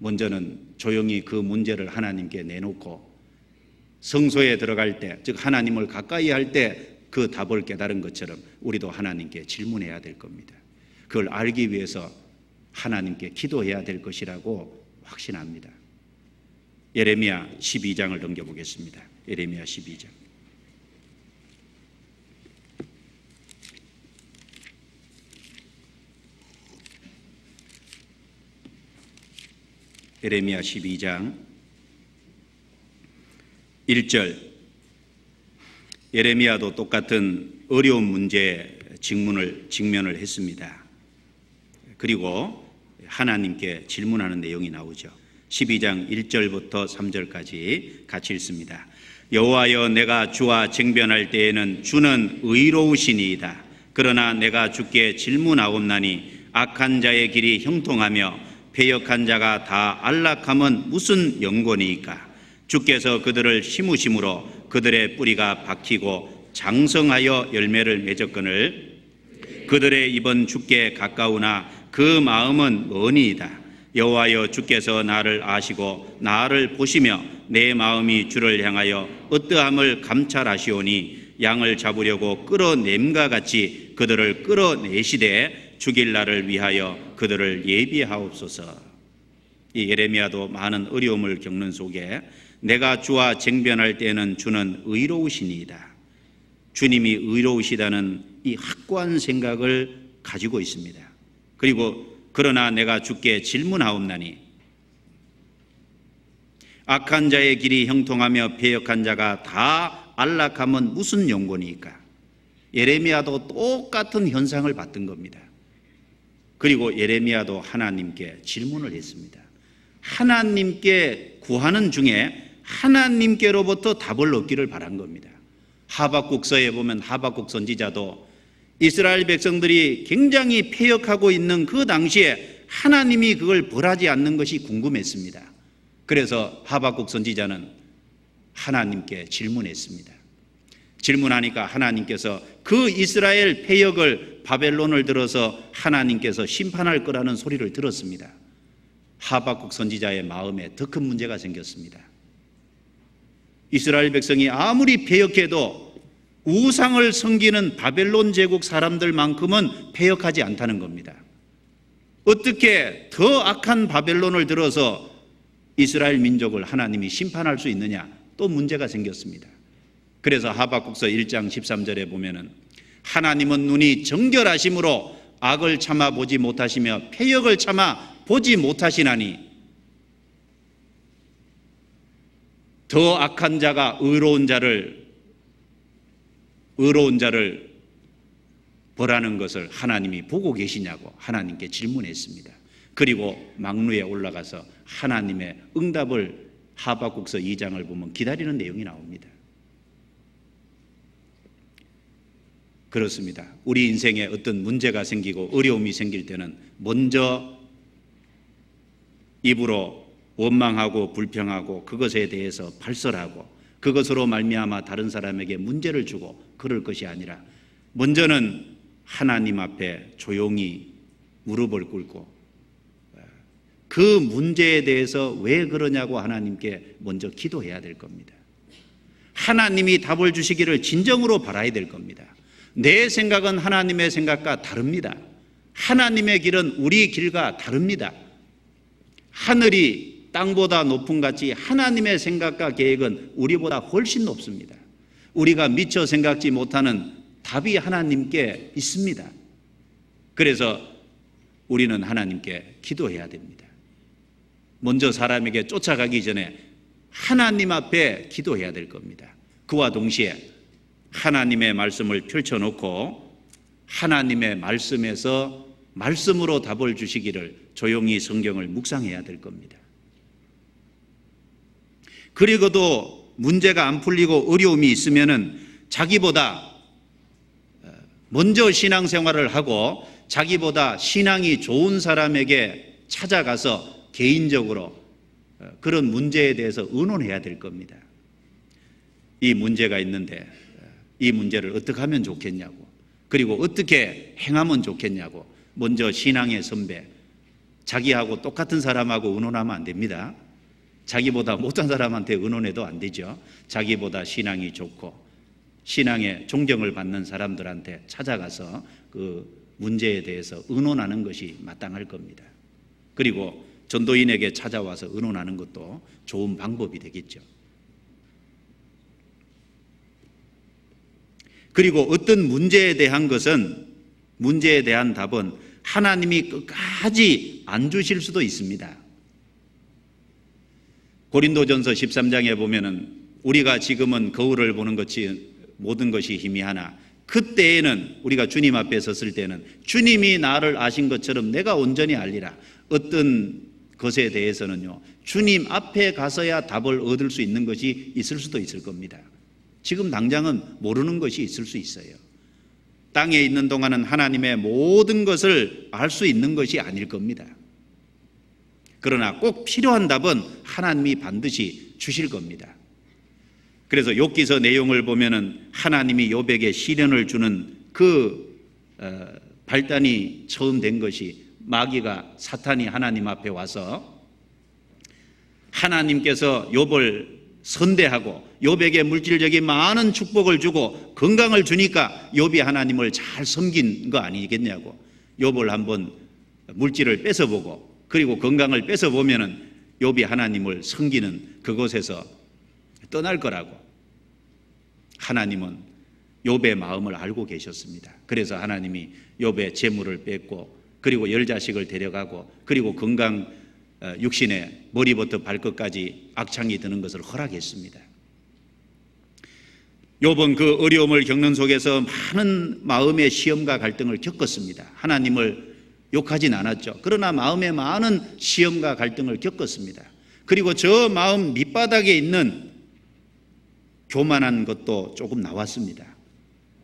먼저는 조용히 그 문제를 하나님께 내놓고 성소에 들어갈 때, 즉 하나님을 가까이 할 때 그 답을 깨달은 것처럼 우리도 하나님께 질문해야 될 겁니다. 그걸 알기 위해서 하나님께 기도해야 될 것이라고 확신합니다. 예레미야 12장을 넘겨보겠습니다. 예레미야 12장. 예레미야 12장 1절. 예레미야도 똑같은 어려운 문제에 직면을 했습니다. 그리고 하나님께 질문하는 내용이 나오죠. 12장 1절부터 3절까지 같이 읽습니다. 여호와여, 내가 주와 쟁변할 때에는 주는 의로우시니이다. 그러나 내가 주께 질문하옵나니 악한 자의 길이 형통하며 패역한 자가 다 안락함은 무슨 연고니이까? 주께서 그들을 심으심으로 그들의 뿌리가 박히고 장성하여 열매를 맺었거늘 그들의 입은 주께 가까우나 그 마음은 머니이다. 여호와여, 주께서 나를 아시고 나를 보시며 내 마음이 주를 향하여 어떠함을 감찰하시오니 양을 잡으려고 끌어냄과 같이 그들을 끌어내시되 죽일 날을 위하여 그들을 예비하옵소서. 이 예레미야도 많은 어려움을 겪는 속에 내가 주와 쟁변할 때에는 주는 의로우시니이다. 주님이 의로우시다는 이 확고한 생각을 가지고 있습니다. 그리고 그러나 내가 주께 질문하옵나니 악한 자의 길이 형통하며 패역한 자가 다 안락함은 무슨 연고니까? 예레미야도 똑같은 현상을 봤던 겁니다. 그리고 예레미야도 하나님께 질문을 했습니다. 하나님께 구하는 중에 하나님께로부터 답을 얻기를 바란 겁니다. 하박국서에 보면 하박국 선지자도 이스라엘 백성들이 굉장히 패역하고 있는 그 당시에 하나님이 그걸 벌하지 않는 것이 궁금했습니다. 그래서 하박국 선지자는 하나님께 질문했습니다. 질문하니까 하나님께서 그 이스라엘 패역을 바벨론을 들어서 하나님께서 심판할 거라는 소리를 들었습니다. 하박국 선지자의 마음에 더 큰 문제가 생겼습니다. 이스라엘 백성이 아무리 패역해도 우상을 섬기는 바벨론 제국 사람들만큼은 패역하지 않다는 겁니다. 어떻게 더 악한 바벨론을 들어서 이스라엘 민족을 하나님이 심판할 수 있느냐, 또 문제가 생겼습니다. 그래서 하박국서 1장 13절에 보면은 하나님은 눈이 정결하심으로 악을 참아 보지 못하시며 패역을 참아 보지 못하시나니 더 악한 자가 의로운 자를 벌하는 것을 하나님이 보고 계시냐고 하나님께 질문했습니다. 그리고 망루에 올라가서 하나님의 응답을 하박국서 2장을 보면 기다리는 내용이 나옵니다. 그렇습니다. 우리 인생에 어떤 문제가 생기고 어려움이 생길 때는 먼저 입으로 원망하고 불평하고 그것에 대해서 발설하고 그것으로 말미암아 다른 사람에게 문제를 주고 그럴 것이 아니라 먼저는 하나님 앞에 조용히 무릎을 꿇고 그 문제에 대해서 왜 그러냐고 하나님께 먼저 기도해야 될 겁니다. 하나님이 답을 주시기를 진정으로 바라야 될 겁니다. 내 생각은 하나님의 생각과 다릅니다. 하나님의 길은 우리 길과 다릅니다. 하늘이 땅보다 높은 같이 하나님의 생각과 계획은 우리보다 훨씬 높습니다. 우리가 미처 생각지 못하는 답이 하나님께 있습니다. 그래서 우리는 하나님께 기도해야 됩니다. 먼저 사람에게 쫓아가기 전에 하나님 앞에 기도해야 될 겁니다. 그와 동시에 하나님의 말씀을 펼쳐놓고 하나님의 말씀에서 말씀으로 답을 주시기를 조용히 성경을 묵상해야 될 겁니다. 그리고도 문제가 안 풀리고 어려움이 있으면은 자기보다 먼저 신앙생활을 하고 자기보다 신앙이 좋은 사람에게 찾아가서 개인적으로 그런 문제에 대해서 의논해야 될 겁니다. 이 문제가 있는데 이 문제를 어떻게 하면 좋겠냐고, 그리고 어떻게 행하면 좋겠냐고 먼저 신앙의 선배, 자기하고 똑같은 사람하고 의논하면 안 됩니다. 자기보다 못한 사람한테 의논해도 안 되죠. 자기보다 신앙이 좋고 신앙의 존경을 받는 사람들한테 찾아가서 그 문제에 대해서 의논하는 것이 마땅할 겁니다. 그리고 전도인에게 찾아와서 의논하는 것도 좋은 방법이 되겠죠. 그리고 어떤 문제에 대한 답은 하나님이 끝까지 안 주실 수도 있습니다. 고린도전서 13장에 보면은 우리가 지금은 거울을 보는 것이 모든 것이 희미하나 그때에는 우리가 주님 앞에 섰을 때는 주님이 나를 아신 것처럼 내가 온전히 알리라. 어떤 것에 대해서는요, 주님 앞에 가서야 답을 얻을 수 있는 것이 있을 수도 있을 겁니다. 지금 당장은 모르는 것이 있을 수 있어요. 땅에 있는 동안은 하나님의 모든 것을 알 수 있는 것이 아닐 겁니다. 그러나 꼭 필요한 답은 하나님이 반드시 주실 겁니다. 그래서 욥기서 내용을 보면은 하나님이 욥에게 시련을 주는 그 발단이 처음 된 것이 마귀가 사탄이 하나님 앞에 와서 하나님께서 욥을 선대하고 욥에게 물질적인 많은 축복을 주고 건강을 주니까 욥이 하나님을 잘 섬긴 거 아니겠냐고. 욥을 한번 물질을 뺏어보고 그리고 건강을 뺏어보면은 욥이 하나님을 섬기는 그곳에서 떠날 거라고. 하나님은 욥의 마음을 알고 계셨습니다. 그래서 하나님이 욥의 재물을 뺏고 그리고 10자식을 데려가고 그리고 건강 육신의 머리부터 발끝까지 악창이 드는 것을 허락했습니다. 욥은 그 어려움을 겪는 속에서 많은 마음의 시험과 갈등을 겪었습니다. 하나님을 욕하진 않았죠. 그러나 마음에 많은 시험과 갈등을 겪었습니다. 그리고 저 마음 밑바닥에 있는 교만한 것도 조금 나왔습니다.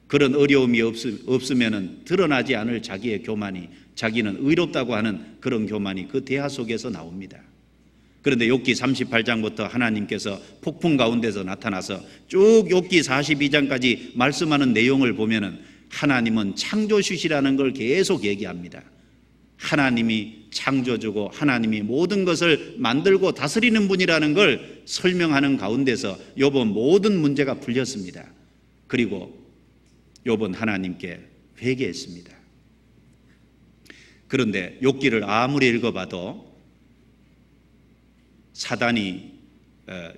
그런 어려움이 없으면 드러나지 않을 자기의 교만이, 자기는 의롭다고 하는 그런 교만이 그 대화 속에서 나옵니다. 그런데 욥기 38장부터 하나님께서 폭풍 가운데서 나타나서 쭉 욥기 42장까지 말씀하는 내용을 보면은 하나님은 창조주시라는 걸 계속 얘기합니다. 하나님이 창조주고 하나님이 모든 것을 만들고 다스리는 분이라는 걸 설명하는 가운데서 욥은 모든 문제가 풀렸습니다. 그리고 욥은 하나님께 회개했습니다. 그런데 욥기를 아무리 읽어봐도 사단이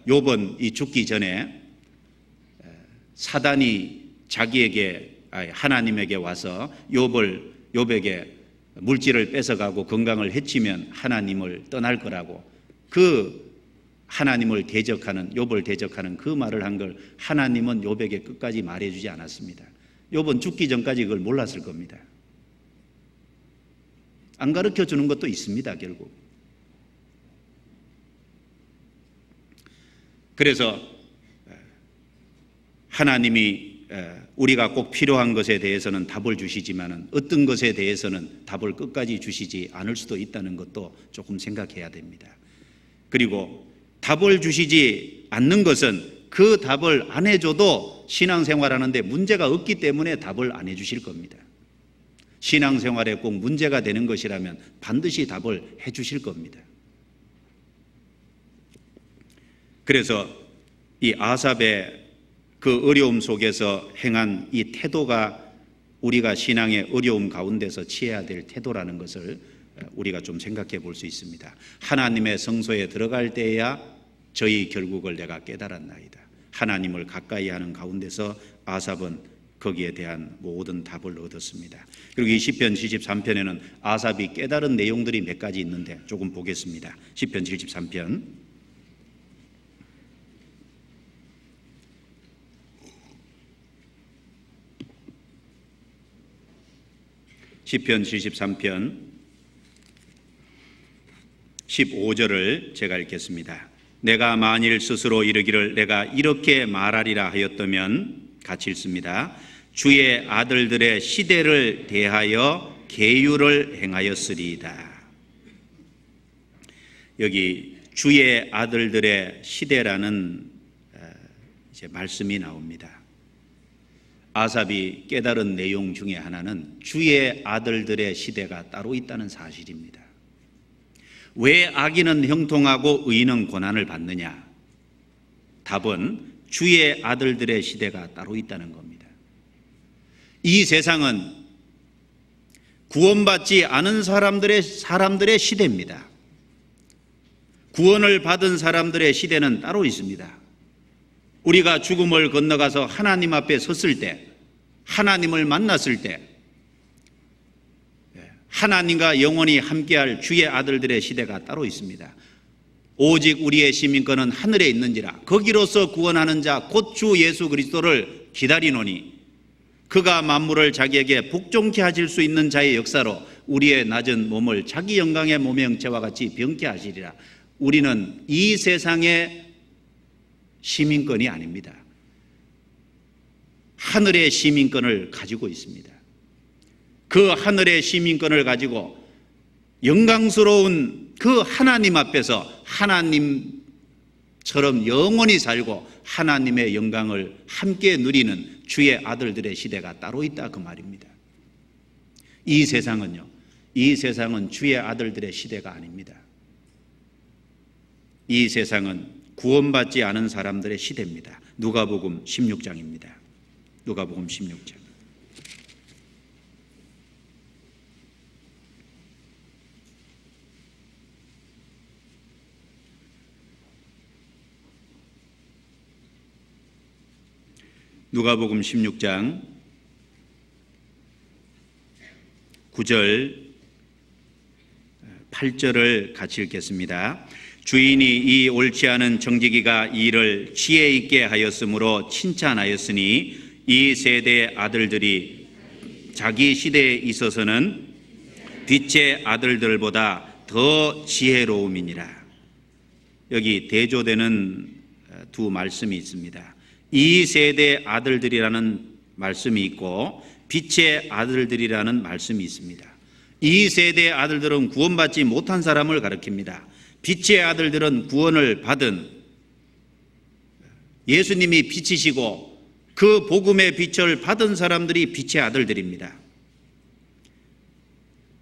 욥은 이 죽기 전에 사단이 하나님에게 와서 욥에게 물질을 뺏어가고 건강을 해치면 하나님을 떠날 거라고 그 하나님을 욥을 대적하는 그 말을 한 걸 하나님은 욥에게 끝까지 말해주지 않았습니다. 욥은 죽기 전까지 그걸 몰랐을 겁니다. 안 가르쳐 주는 것도 있습니다, 결국. 그래서 하나님이 우리가 꼭 필요한 것에 대해서는 답을 주시지만은 어떤 것에 대해서는 답을 끝까지 주시지 않을 수도 있다는 것도 조금 생각해야 됩니다. 그리고 답을 주시지 않는 것은 그 답을 안 해줘도 신앙생활하는데 문제가 없기 때문에 답을 안 해주실 겁니다. 신앙생활에 꼭 문제가 되는 것이라면 반드시 답을 해주실 겁니다. 그래서 이 아삽의 그 어려움 속에서 행한 이 태도가 우리가 신앙의 어려움 가운데서 취해야 될 태도라는 것을 우리가 좀 생각해 볼 수 있습니다. 하나님의 성소에 들어갈 때에야 저희 결국을 내가 깨달았나이다. 하나님을 가까이 하는 가운데서 아삽은 거기에 대한 모든 답을 얻었습니다. 그리고 이 시편 73편에는 아삽이 깨달은 내용들이 몇 가지 있는데 조금 보겠습니다. 시편 73편 시편 73편 15절을 제가 읽겠습니다. 내가 만일 스스로 이르기를 내가 이렇게 말하리라 하였다면 같이 읽습니다. 주의 아들들의 시대를 대하여 계율을 행하였으리이다. 여기 주의 아들들의 시대라는 이제 말씀이 나옵니다. 아삽이 깨달은 내용 중에 하나는 주의 아들들의 시대가 따로 있다는 사실입니다. 왜 악인은 형통하고 의인은 고난을 받느냐? 답은 주의 아들들의 시대가 따로 있다는 겁니다. 이 세상은 구원받지 않은 사람들의 시대입니다. 구원을 받은 사람들의 시대는 따로 있습니다. 우리가 죽음을 건너가서 하나님 앞에 섰을 때, 하나님을 만났을 때, 하나님과 영원히 함께할 주의 아들들의 시대가 따로 있습니다. 오직 우리의 시민권은 하늘에 있는지라 거기로서 구원하는 자 곧 주 예수 그리스도를 기다리노니 그가 만물을 자기에게 복종케 하실 수 있는 자의 역사로 우리의 낮은 몸을 자기 영광의 몸의 형체와 같이 병케 하시리라. 우리는 이 세상의 시민권이 아닙니다. 하늘의 시민권을 가지고 있습니다. 그 하늘의 시민권을 가지고 영광스러운 그 하나님 앞에서 하나님처럼 영원히 살고 하나님의 영광을 함께 누리는 주의 아들들의 시대가 따로 있다 그 말입니다. 이 세상은요, 이 세상은 주의 아들들의 시대가 아닙니다. 이 세상은 구원받지 않은 사람들의 시대입니다. 누가복음 16장입니다. 누가복음 16장. 누가복음 16장 9절 8절을 같이 읽겠습니다. 주인이 이 옳지 않은 정직이가 이 일을 지혜 있게 하였으므로 칭찬하였으니 이 세대의 아들들이 자기 시대에 있어서는 빛의 아들들보다 더 지혜로움이니라. 여기 대조되는 두 말씀이 있습니다. 이 세대의 아들들이라는 말씀이 있고 빛의 아들들이라는 말씀이 있습니다. 이 세대의 아들들은 구원받지 못한 사람을 가리킵니다. 빛의 아들들은 구원을 받은 예수님이 빛이시고 그 복음의 빛을 받은 사람들이 빛의 아들들입니다.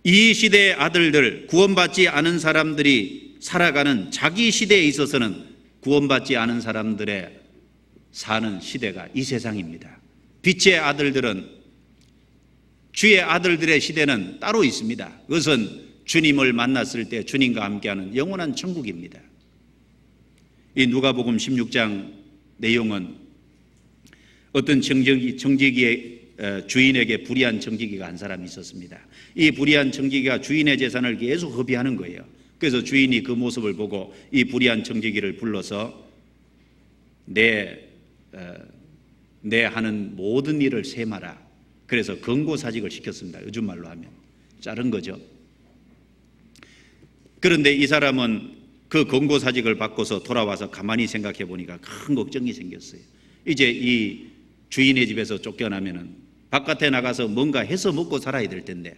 이 시대의 아들들, 구원받지 않은 사람들이 살아가는 자기 시대에 있어서는 구원받지 않은 사람들의 사는 시대가 이 세상입니다. 빛의 아들들은, 주의 아들들의 시대는 따로 있습니다. 그것은 주님을 만났을 때 주님과 함께하는 영원한 천국입니다. 이 누가복음 16장 내용은 어떤 정직이의 주인에게 불의한 정직이가 한 사람이 있었습니다. 이 불의한 정직이가 주인의 재산을 계속 허비하는 거예요. 그래서 주인이 그 모습을 보고 이 불의한 정직이를 불러서 내 하는 모든 일을 셈하라. 그래서 권고사직을 시켰습니다. 요즘 말로 하면 자른 거죠. 그런데 이 사람은 그 권고사직을 받고서 돌아와서 가만히 생각해 보니까 큰 걱정이 생겼어요. 이제 이 주인의 집에서 쫓겨나면은 바깥에 나가서 뭔가 해서 먹고 살아야 될 텐데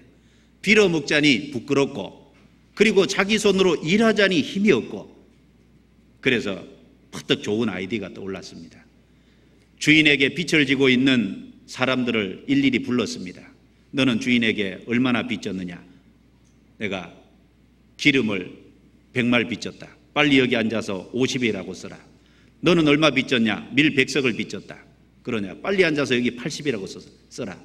빌어먹자니 부끄럽고 그리고 자기 손으로 일하자니 힘이 없고 그래서 퍼뜩 좋은 아이디어가 떠올랐습니다. 주인에게 빚을 지고 있는 사람들을 일일이 불렀습니다. 너는 주인에게 얼마나 빚졌느냐? 내가 기름을 100말 빚졌다. 빨리 여기 앉아서 50이라고 써라. 너는 얼마 빚졌냐? 밀 100석을 빚졌다. 그러냐? 빨리 앉아서 여기 80이라고 써라.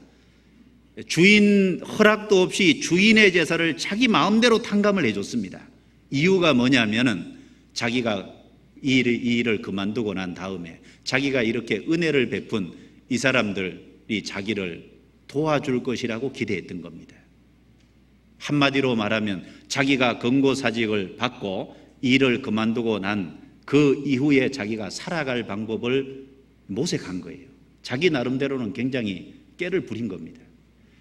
주인 허락도 없이 주인의 제사를 자기 마음대로 탕감을 해줬습니다. 이유가 뭐냐면은 자기가 이 일을 그만두고 난 다음에 자기가 이렇게 은혜를 베푼 이 사람들이 자기를 도와줄 것이라고 기대했던 겁니다. 한마디로 말하면 자기가 권고사직을 받고 일을 그만두고 난 그 이후에 자기가 살아갈 방법을 모색한 거예요. 자기 나름대로는 굉장히 깨를 부린 겁니다.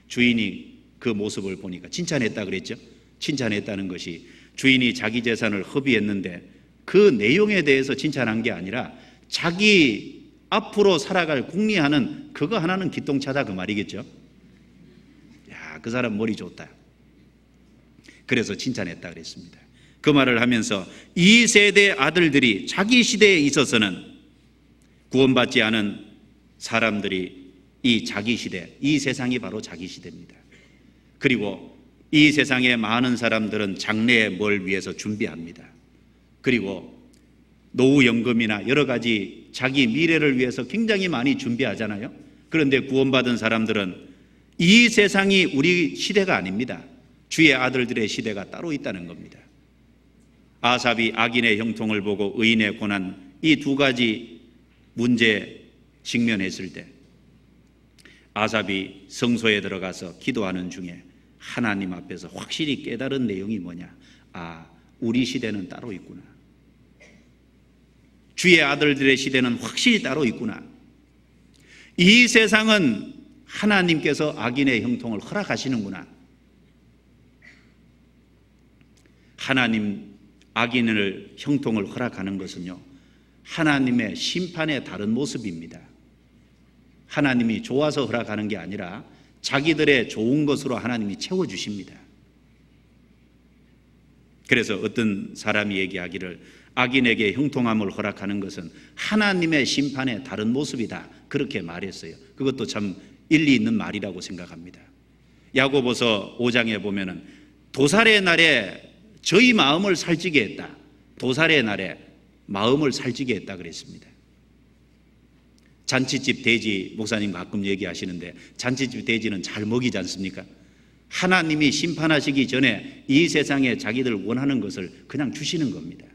주인이 그 모습을 보니까 칭찬했다 그랬죠. 칭찬했다는 것이 주인이 자기 재산을 허비했는데 그 내용에 대해서 칭찬한 게 아니라 자기 앞으로 살아갈 궁리하는 그거 하나는 기똥차다 그 말이겠죠. 야, 그 사람 머리 좋다. 그래서 칭찬했다 그랬습니다. 그 말을 하면서 이 세대 아들들이 자기 시대에 있어서는 구원받지 않은 사람들이 이 자기 시대, 이 세상이 바로 자기 시대입니다. 그리고 이 세상의 많은 사람들은 장래에 뭘 위해서 준비합니다. 그리고 노후연금이나 여러 가지 자기 미래를 위해서 굉장히 많이 준비하잖아요. 그런데 구원받은 사람들은 이 세상이 우리 시대가 아닙니다. 주의 아들들의 시대가 따로 있다는 겁니다. 아삽이 악인의 형통을 보고 의인의 고난, 이 두 가지 문제에 직면했을 때 아삽이 성소에 들어가서 기도하는 중에 하나님 앞에서 확실히 깨달은 내용이 뭐냐? 아, 우리 시대는 따로 있구나. 주의 아들들의 시대는 확실히 따로 있구나. 이 세상은 하나님께서 악인의 형통을 허락하시는구나. 하나님 악인을 형통을 허락하는 것은요, 하나님의 심판의 다른 모습입니다. 하나님이 좋아서 허락하는 게 아니라 자기들의 좋은 것으로 하나님이 채워주십니다. 그래서 어떤 사람이 얘기하기를 악인에게 형통함을 허락하는 것은 하나님의 심판의 다른 모습이다, 그렇게 말했어요. 그것도 참 일리 있는 말이라고 생각합니다. 야고보서 5장에 보면은 도살의 날에 저희 마음을 살찌게 했다. 도살의 날에 마음을 살찌게 했다 그랬습니다. 잔치집 돼지, 목사님 가끔 얘기하시는데 잔치집 돼지는 잘 먹이지 않습니까? 하나님이 심판하시기 전에 이 세상에 자기들 원하는 것을 그냥 주시는 겁니다.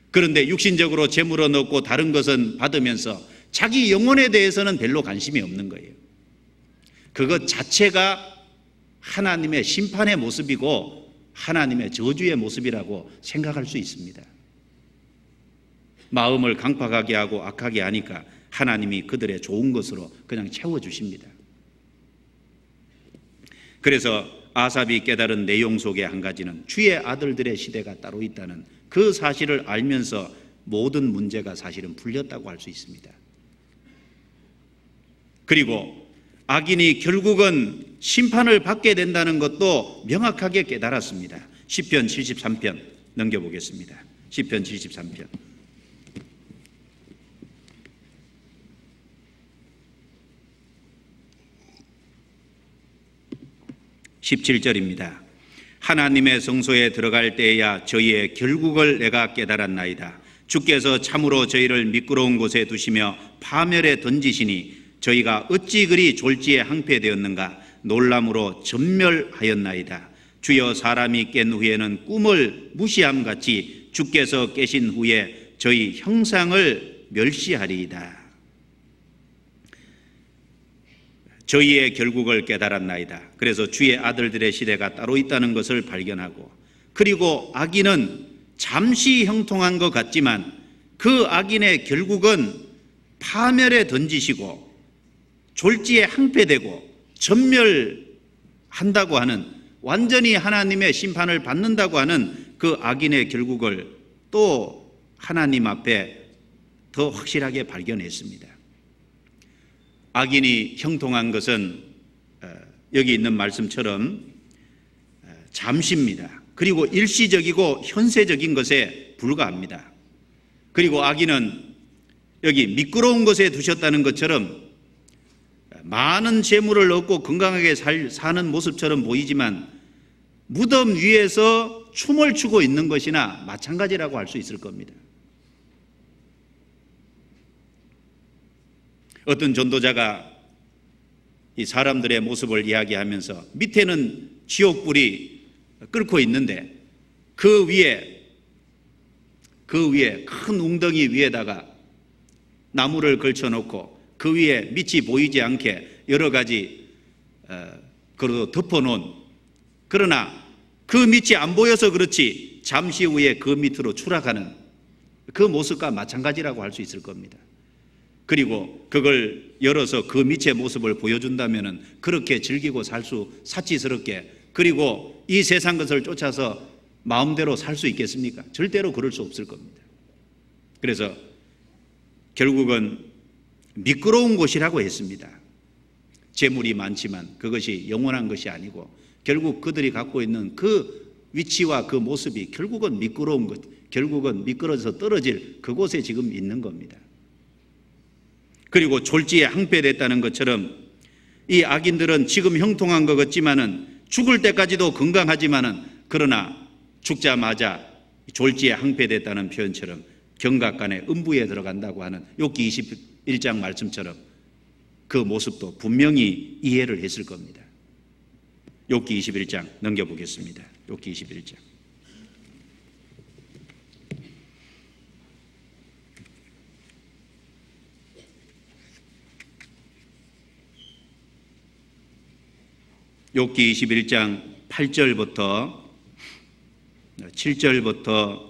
그런데 육신적으로 재물을 얻고 다른 것은 받으면서 자기 영혼에 대해서는 별로 관심이 없는 거예요. 그것 자체가 하나님의 심판의 모습이고 하나님의 저주의 모습이라고 생각할 수 있습니다. 마음을 강팍하게 하고 악하게 하니까 하나님이 그들의 좋은 것으로 그냥 채워주십니다. 그래서 아삽이 깨달은 내용 속의 한 가지는 주의 아들들의 시대가 따로 있다는 그 사실을 알면서 모든 문제가 사실은 풀렸다고 할 수 있습니다. 그리고 악인이 결국은 심판을 받게 된다는 것도 명확하게 깨달았습니다. 시편 73편 넘겨보겠습니다. 시편 73편 17절입니다. 하나님의 성소에 들어갈 때에야 저희의 결국을 내가 깨달았나이다. 주께서 참으로 저희를 미끄러운 곳에 두시며 파멸에 던지시니 저희가 어찌 그리 졸지에 항폐되었는가. 놀람으로 전멸하였나이다. 주여, 사람이 깬 후에는 꿈을 무시함같이 주께서 깨신 후에 저희 형상을 멸시하리이다. 저희의 결국을 깨달았나이다. 그래서 주의 아들들의 시대가 따로 있다는 것을 발견하고, 그리고 악인은 잠시 형통한 것 같지만 그 악인의 결국은 파멸에 던지시고 졸지에 항폐되고 전멸한다고 하는, 완전히 하나님의 심판을 받는다고 하는 그 악인의 결국을 또 하나님 앞에 더 확실하게 발견했습니다. 악인이 형통한 것은 여기 있는 말씀처럼 잠시입니다. 그리고 일시적이고 현세적인 것에 불과합니다. 그리고 악인은 여기 미끄러운 것에 두셨다는 것처럼 많은 재물을 얻고 건강하게 사는 모습처럼 보이지만 무덤 위에서 춤을 추고 있는 것이나 마찬가지라고 할 수 있을 겁니다. 어떤 전도자가 이 사람들의 모습을 이야기하면서 밑에는 지옥불이 끓고 있는데 그 위에 큰 웅덩이 위에다가 나무를 걸쳐놓고 그 위에 밑이 보이지 않게 여러 가지 그래도 덮어놓은, 그러나 그 밑이 안 보여서 그렇지 잠시 후에 그 밑으로 추락하는 그 모습과 마찬가지라고 할 수 있을 겁니다. 그리고 그걸 열어서 그 밑의 모습을 보여준다면 그렇게 즐기고 살 수, 사치스럽게, 그리고 이 세상 것을 쫓아서 마음대로 살 수 있겠습니까? 절대로 그럴 수 없을 겁니다. 그래서 결국은 미끄러운 곳이라고 했습니다. 재물이 많지만 그것이 영원한 것이 아니고 결국 그들이 갖고 있는 그 위치와 그 모습이 결국은 미끄러운 것, 결국은 미끄러져서 떨어질 그곳에 지금 있는 겁니다. 그리고 졸지에 항폐됐다는 것처럼 이 악인들은 지금 형통한 것 같지만은 죽을 때까지도 건강하지만은 그러나 죽자마자 졸지에 항폐됐다는 표현처럼 경각간의 음부에 들어간다고 하는 욥기 21장 말씀처럼 그 모습도 분명히 이해를 했을 겁니다. 욥기 21장 넘겨보겠습니다. 욥기 21장. 욥기 21장 8절부터 7절부터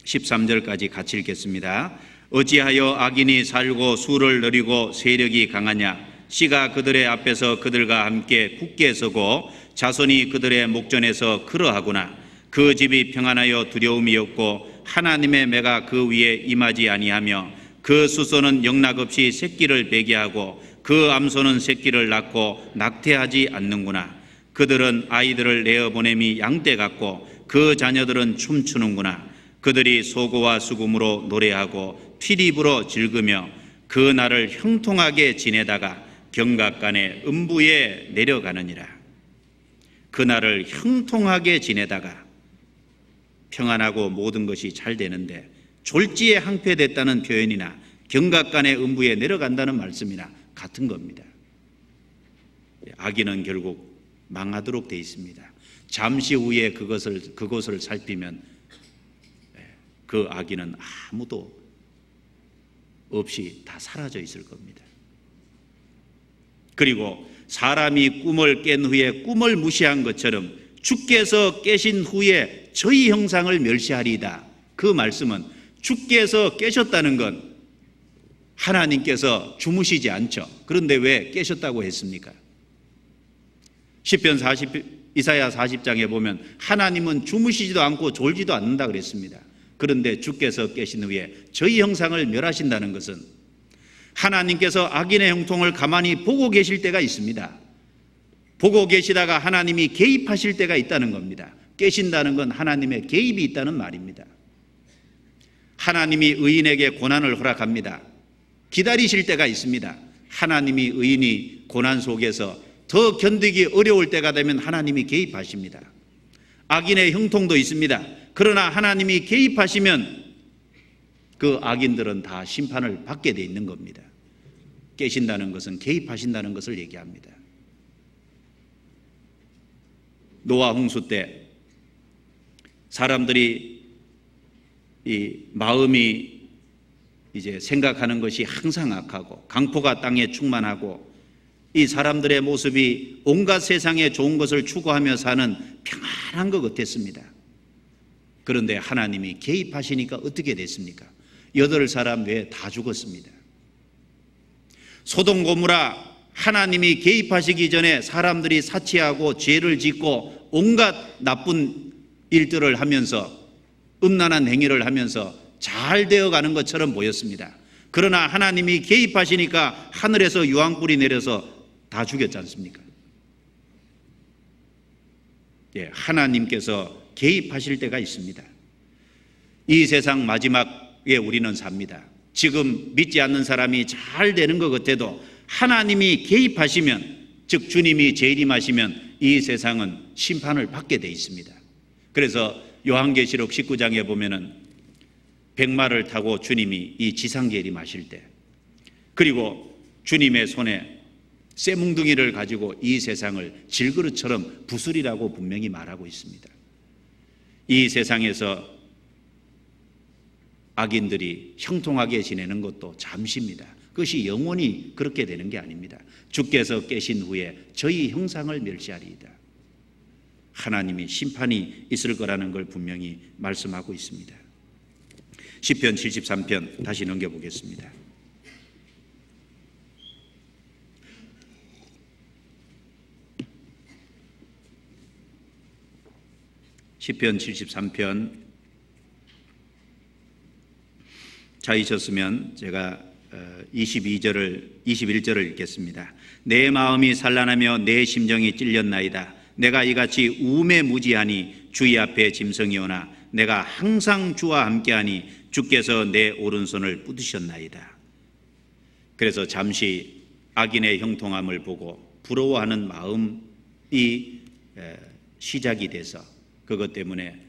13절까지 같이 읽겠습니다. 어찌하여 악인이 살고 수를 누리고 세력이 강하냐? 씨가 그들의 앞에서 그들과 함께 굳게 서고 자손이 그들의 목전에서 그러하구나. 그 집이 평안하여 두려움이 없고 하나님의 매가 그 위에 임하지 아니하며 그 수소는 영락없이 새끼를 베게 하고 그 암소는 새끼를 낳고 낙태하지 않는구나. 그들은 아이들을 내어보냄이 양떼 같고 그 자녀들은 춤추는구나. 그들이 소고와 수금으로 노래하고 피립으로 즐기며 그 날을 형통하게 지내다가 경각간의 음부에 내려가느니라. 그 날을 형통하게 지내다가 평안하고 모든 것이 잘 되는데 졸지에 항폐됐다는 표현이나 경각간의 음부에 내려간다는 말씀이나 같은 겁니다. 악인은 결국 망하도록 되어 있습니다. 잠시 후에 그것을 살피면 그 악인은 아무도 없이 다 사라져 있을 겁니다. 그리고 사람이 꿈을 깬 후에 꿈을 무시한 것처럼 주께서 깨신 후에 저희 형상을 멸시하리이다. 그 말씀은 주께서 깨셨다는 건 하나님께서 주무시지 않죠. 그런데 왜 깨셨다고 했습니까? 이사야 40장에 보면 하나님은 주무시지도 않고 졸지도 않는다 그랬습니다. 그런데 주께서 깨신 후에 저희 형상을 멸하신다는 것은 하나님께서 악인의 형통을 가만히 보고 계실 때가 있습니다. 보고 계시다가 하나님이 개입하실 때가 있다는 겁니다. 깨신다는 건 하나님의 개입이 있다는 말입니다. 하나님이 의인에게 고난을 허락합니다. 기다리실 때가 있습니다. 하나님이 의인이 고난 속에서 더 견디기 어려울 때가 되면 하나님이 개입하십니다. 악인의 형통도 있습니다. 그러나 하나님이 개입하시면 그 악인들은 다 심판을 받게 돼 있는 겁니다. 깨신다는 것은 개입하신다는 것을 얘기합니다. 노아 홍수 때 사람들이 이 마음이 이제 생각하는 것이 항상 악하고 강포가 땅에 충만하고 이 사람들의 모습이 온갖 세상의 좋은 것을 추구하며 사는 평안한 것 같았습니다. 그런데 하나님이 개입하시니까 어떻게 됐습니까? 8사람 외에 다 죽었습니다. 소돔 고모라 하나님이 개입하시기 전에 사람들이 사치하고 죄를 짓고 온갖 나쁜 일들을 하면서 음란한 행위를 하면서 잘 되어가는 것처럼 보였습니다. 그러나 하나님이 개입하시니까 하늘에서 유황불이 내려서 다 죽였지 않습니까? 하나님께서 개입하실 때가 있습니다. 이 세상 마지막에 우리는 삽니다. 지금 믿지 않는 사람이 잘 되는 것 같아도 하나님이 개입하시면, 즉 주님이 재림하시면 이 세상은 심판을 받게 돼 있습니다. 그래서 요한계시록 19장에 보면은 백마를 타고 주님이 이 지상 재림하실 때, 그리고 주님의 손에 쇠뭉둥이를 가지고 이 세상을 질그릇처럼 부수리라고 분명히 말하고 있습니다. 이 세상에서 악인들이 형통하게 지내는 것도 잠시입니다. 그것이 영원히 그렇게 되는 게 아닙니다. 주께서 깨신 후에 저희 형상을 멸시하리이다. 하나님이 심판이 있을 거라는 걸 분명히 말씀하고 있습니다. 시편 73편 다시 넘겨보겠습니다. 시편 73편 찾으셨으면 제가 21절을 읽겠습니다. 내 마음이 산란하며 내 심정이 찔렸나이다. 내가 이같이 우매무지하니 주의 앞에 짐승이 오나 내가 항상 주와 함께하니 주께서 내 오른손을 뻗으셨나이다. 그래서 잠시 악인의 형통함을 보고 부러워하는 마음 시작이 돼서 그것 때문에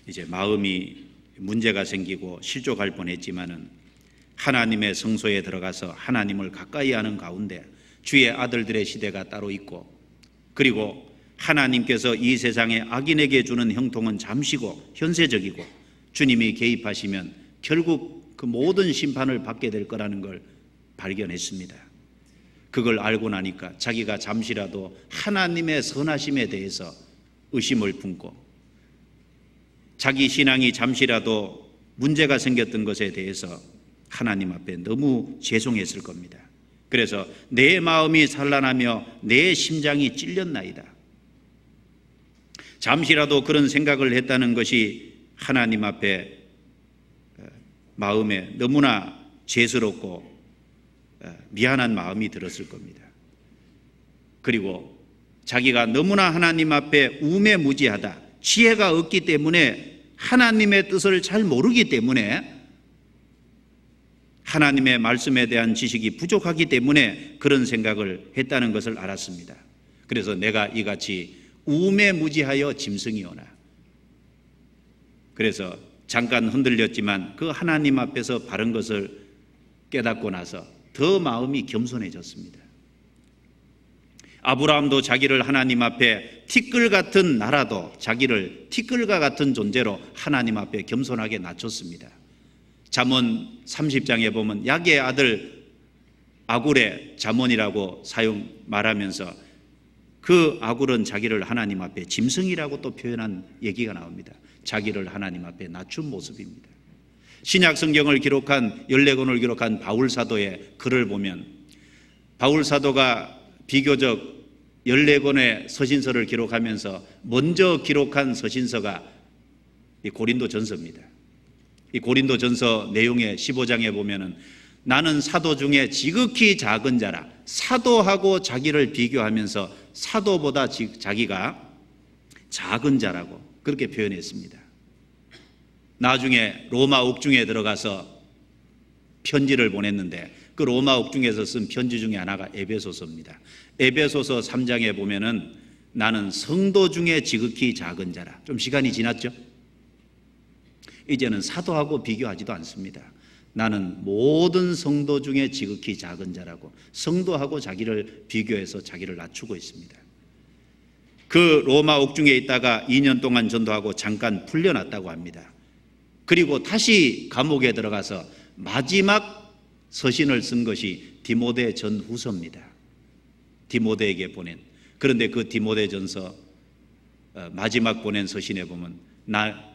이제 마음이 문제가 생기고 실족할 뻔했지만은 하나님의 성소에 들어가서 하나님을 가까이 하는 가운데 주의 아들들의 시대가 따로 있고, 그리고 하나님께서 이 세상에 악인에게 주는 형통은 잠시고 현세적이고 주님이 개입하시면 결국 그 모든 심판을 받게 될 거라는 걸 발견했습니다. 그걸 알고 나니까 자기가 잠시라도 하나님의 선하심에 대해서 의심을 품고, 자기 신앙이 잠시라도 문제가 생겼던 것에 대해서 하나님 앞에 너무 죄송했을 겁니다. 그래서 내 마음이 산란하며 내 심장이 찔렸나이다. 잠시라도 그런 생각을 했다는 것이 하나님 앞에 마음에 너무나 죄스럽고 미안한 마음이 들었을 겁니다. 그리고 자기가 너무나 하나님 앞에 우매무지하다, 지혜가 없기 때문에 하나님의 뜻을 잘 모르기 때문에 하나님의 말씀에 대한 지식이 부족하기 때문에 그런 생각을 했다는 것을 알았습니다. 그래서 내가 이같이 우매무지하여 짐승이오나, 그래서 잠깐 흔들렸지만 그 하나님 앞에서 바른 것을 깨닫고 나서 더 마음이 겸손해졌습니다. 아브라함도 자기를 하나님 앞에 티끌 같은 나라도 자기를 티끌과 같은 존재로 하나님 앞에 겸손하게 낮췄습니다. 잠언 30장에 보면 야게의 아들 아굴의 잠언이라고 말하면서 그 아굴은 자기를 하나님 앞에 짐승이라고 또 표현한 얘기가 나옵니다. 자기를 하나님 앞에 낮춘 모습입니다. 신약 성경을 기록한 14권을 기록한 바울 사도의 글을 보면 바울 사도가 비교적 14권의 서신서를 기록하면서 먼저 기록한 서신서가 이 고린도전서입니다. 이 고린도전서 내용의 15장에 보면은 나는 사도 중에 지극히 작은 자라, 사도하고 자기를 비교하면서 사도보다 자기가 작은 자라고 그렇게 표현했습니다. 나중에 로마 옥중에 들어가서 편지를 보냈는데 그 로마 옥중에서 쓴 편지 중에 하나가 에베소서입니다. 에베소서 3장에 보면은 나는 성도 중에 지극히 작은 자라. 좀 시간이 지났죠? 이제는 사도하고 비교하지도 않습니다. 나는 모든 성도 중에 지극히 작은 자라고 성도하고 자기를 비교해서 자기를 낮추고 있습니다. 그 로마 옥중에 있다가 2년 동안 전도하고 잠깐 풀려났다고 합니다. 그리고 다시 감옥에 들어가서 마지막 서신을 쓴 것이 디모데 전후서입니다. 디모데에게 보낸. 그런데 그 디모데 전서 마지막 보낸 서신에 보면